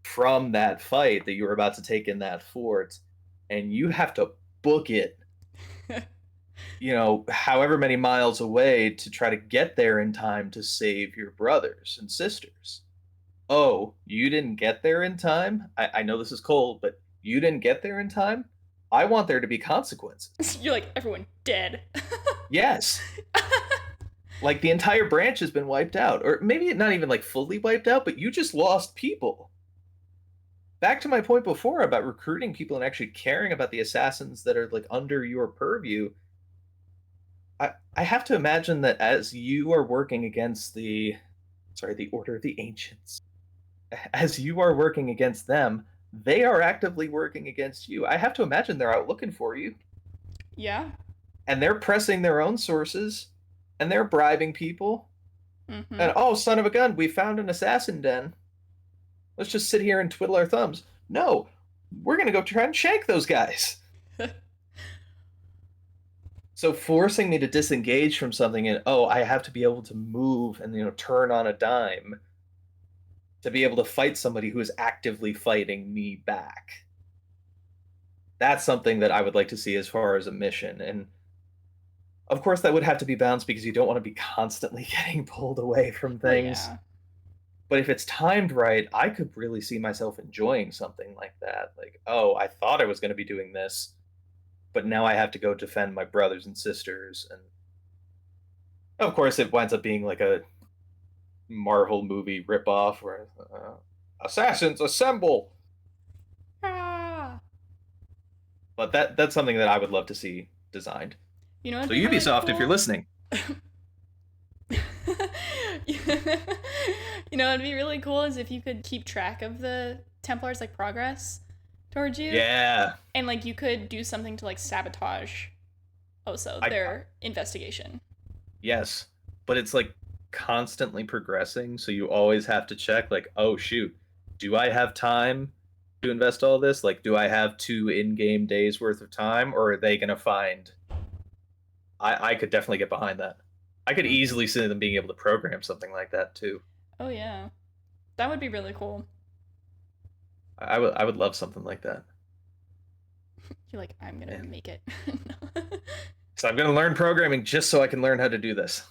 from that fight that you were about to take in that fort, and you have to book it however many miles away to try to get there in time to save your brothers and sisters. Oh, you didn't get there in time? I know this is cold, but you didn't get there in time? I want there to be consequences. You're like, everyone dead. Yes. Like the entire branch has been wiped out. Or maybe not even like fully wiped out, but you just lost people. Back to my point before about recruiting people and actually caring about the assassins that are like under your purview. I have to imagine that as you are working against the Order of the Ancients, as you are working against them, they are actively working against you. I have to imagine they're out looking for you, Yeah. and they're pressing their own sources, and they're bribing people. Mm-hmm. And oh, son of a gun, we found an assassin den. Let's just sit here and twiddle our thumbs. No, we're gonna go try and shank those guys. So forcing me to disengage from something and oh, I have to be able to move and turn on a dime to be able to fight somebody who is actively fighting me back. That's something that I would like to see as far as a mission. And of course, that would have to be balanced because you don't want to be constantly getting pulled away from Well, things. yeah. But if it's timed right, I could really see myself enjoying something like that. Like, oh, I thought I was going to be doing this, but now I have to go defend my brothers and sisters. And of course, it winds up being like a Marvel movie ripoff where assassins assemble. Ah. But that's something that I would love to see designed. You know what'd So be really Ubisoft, if you're cool? listening, You know what'd be really cool is if you could keep track of the Templars like progress towards you, yeah, and like you could do something to like sabotage also I their investigation. yes, but it's like constantly progressing, so you always have to check. Like, oh shoot, do I have time to invest all this? Like, do I have 2 in-game days worth of time, or are they gonna find? I could definitely get behind that. I could Mm-hmm. easily see them being able to program something like that too. Oh yeah, that would be really cool. I would love something like that. You're like, I'm gonna And make it. so I'm gonna learn programming just so I can learn how to do this.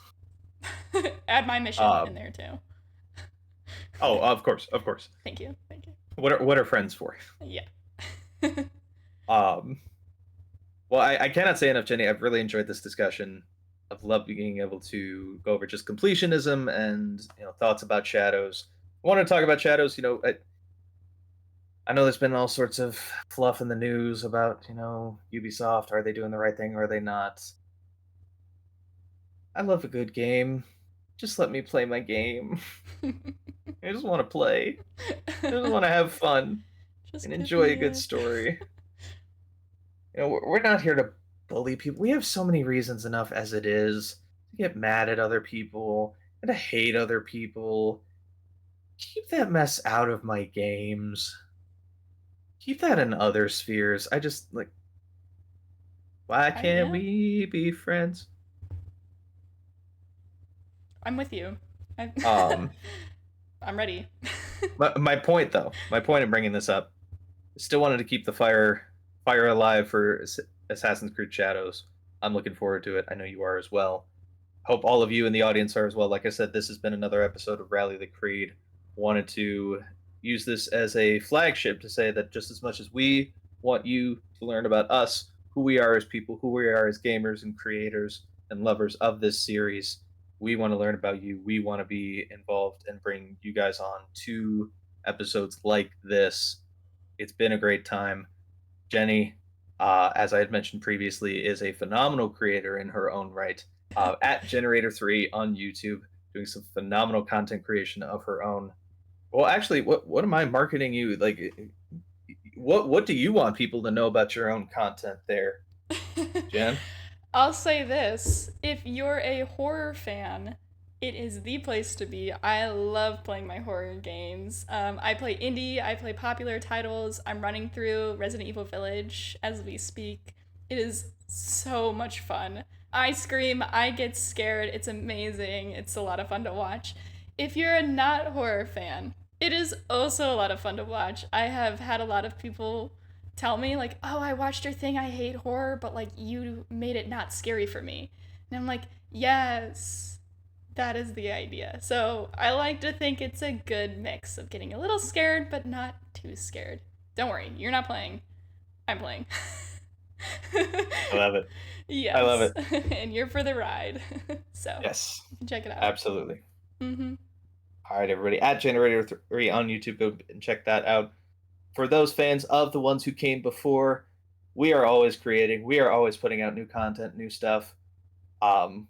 Add my mission in Um, there too. oh, of course, of course. Thank you. Thank you. What are friends for? Yeah. Um, well, I cannot say enough, Jenny. I've really enjoyed this discussion. I've loved being able to go over just completionism and thoughts about shadows. I want to talk about shadows. I know there's been all sorts of fluff in the news about Ubisoft. Are they doing the right thing? Or are they not? I love a good game. Just let me play my game. I just want to play. I just want to have fun Just and give enjoy a me good it. story. We're not here to bully people. We have so many reasons enough as it is to get mad at other people and to hate other people. Keep that mess out of my games. Keep that in other spheres. I just like, why I can't yeah, we be friends? I'm with you. I, Um, I'm ready. my point though, my point in bringing this up, still wanted to keep the fire alive for Assassin's Creed Shadows. I'm looking forward to it. I know you are as well. Hope all of you in the audience are as well. Like I said, this has been another episode of Rally the Creed. Wanted to use this as a flagship to say that just as much as we want you to learn about us, who we are as people, who we are as gamers and creators and lovers of this series, we want to learn about you. We want to be involved and bring you guys on to episodes like this. It's been a great time. Jenny, as I had mentioned previously, is a phenomenal creator in her own right. At Generator3 on YouTube, doing some phenomenal content creation of her own. Well, actually, what am I marketing you? Like, what do you want people to know about your own content there, Jen? I'll say this, if you're a horror fan, it is the place to be. I love playing my horror games. I play indie, I play popular titles. I'm running through Resident Evil Village as we speak. It is so much fun. I scream, I get scared. It's amazing. It's a lot of fun to watch. If you're a not horror fan, it is also a lot of fun to watch. I have had a lot of people tell me like, "Oh, I watched your thing. I hate horror, but like you made it not scary for me." And I'm like, "Yes. That is the idea." So, I like to think it's a good mix of getting a little scared but not too scared. Don't worry, you're not playing. I'm playing. I love it. I love Yes. it. And you're for the ride. So, Yes, you can check it out. absolutely. Mhm. All right, everybody, at Generator3 on YouTube, go and check that out. For those fans of the ones who came before, we are always creating. We are always putting out new content, new stuff.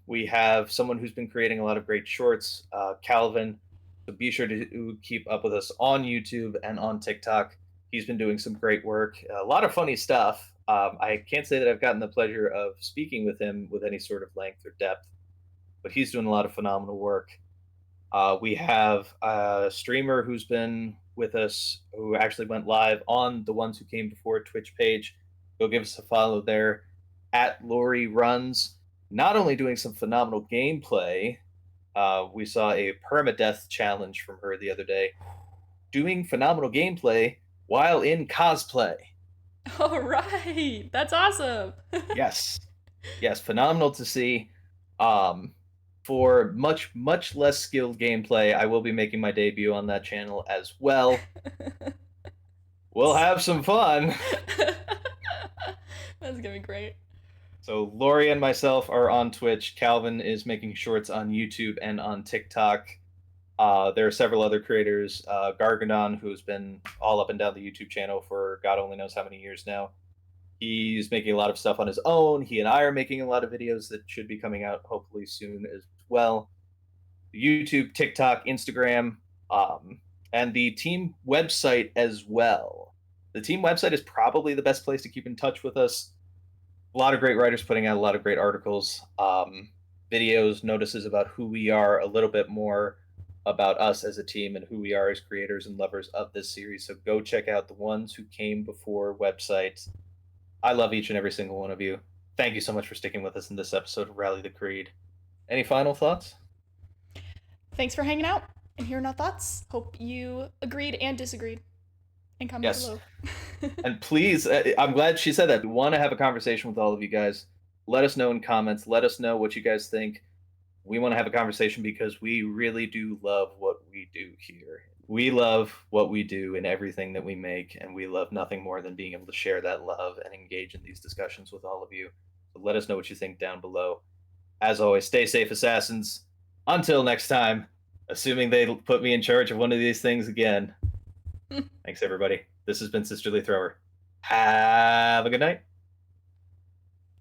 We have someone who's been creating a lot of great shorts, Calvin. So be sure to keep up with us on YouTube and on TikTok. He's been doing some great work, a lot of funny stuff. I can't say that I've gotten the pleasure of speaking with him with any sort of length or depth, but he's doing a lot of phenomenal work. We have a streamer who's been with us who actually went live on the ones who came before Twitch page. Go give us a follow there at Lori Runs. Not only doing some phenomenal gameplay, we saw a permadeath challenge from her the other day, doing phenomenal gameplay while in cosplay. All right. That's awesome. Yes, yes, phenomenal to see. Um, for much less skilled gameplay, I will be making my debut on that channel as well. We'll have some fun. That's gonna be great. So Lori and myself are on Twitch. Calvin is making shorts on YouTube and on TikTok. There are several other creators. Gargadon, who's been all up and down the YouTube channel for God only knows how many years now. He's making a lot of stuff on his own. He and I are making a lot of videos that should be coming out hopefully soon as well. YouTube, TikTok, Instagram, and the team website as well. The team website is probably the best place to keep in touch with us. A lot of great writers putting out a lot of great articles, videos, notices about who we are, a little bit more about us as a team and who we are as creators and lovers of this series. So go check out the ones who came before website. I love each and every single one of you. Thank you so much for sticking with us in this episode of Rally the Creed. Any final thoughts? Thanks for hanging out and hearing our thoughts. Hope you agreed and disagreed. And comment Yes. below. And please, I'm glad she said that. We want to have a conversation with all of you guys. Let us know in comments. Let us know what you guys think. We want to have a conversation because we really do love what we do here. We love what we do in everything that we make, and we love nothing more than being able to share that love and engage in these discussions with all of you. So let us know what you think down below. As always, stay safe, assassins. Until next time, assuming they put me in charge of one of these things again. Thanks, everybody. This has been Sisterly Thrower. Have a good night.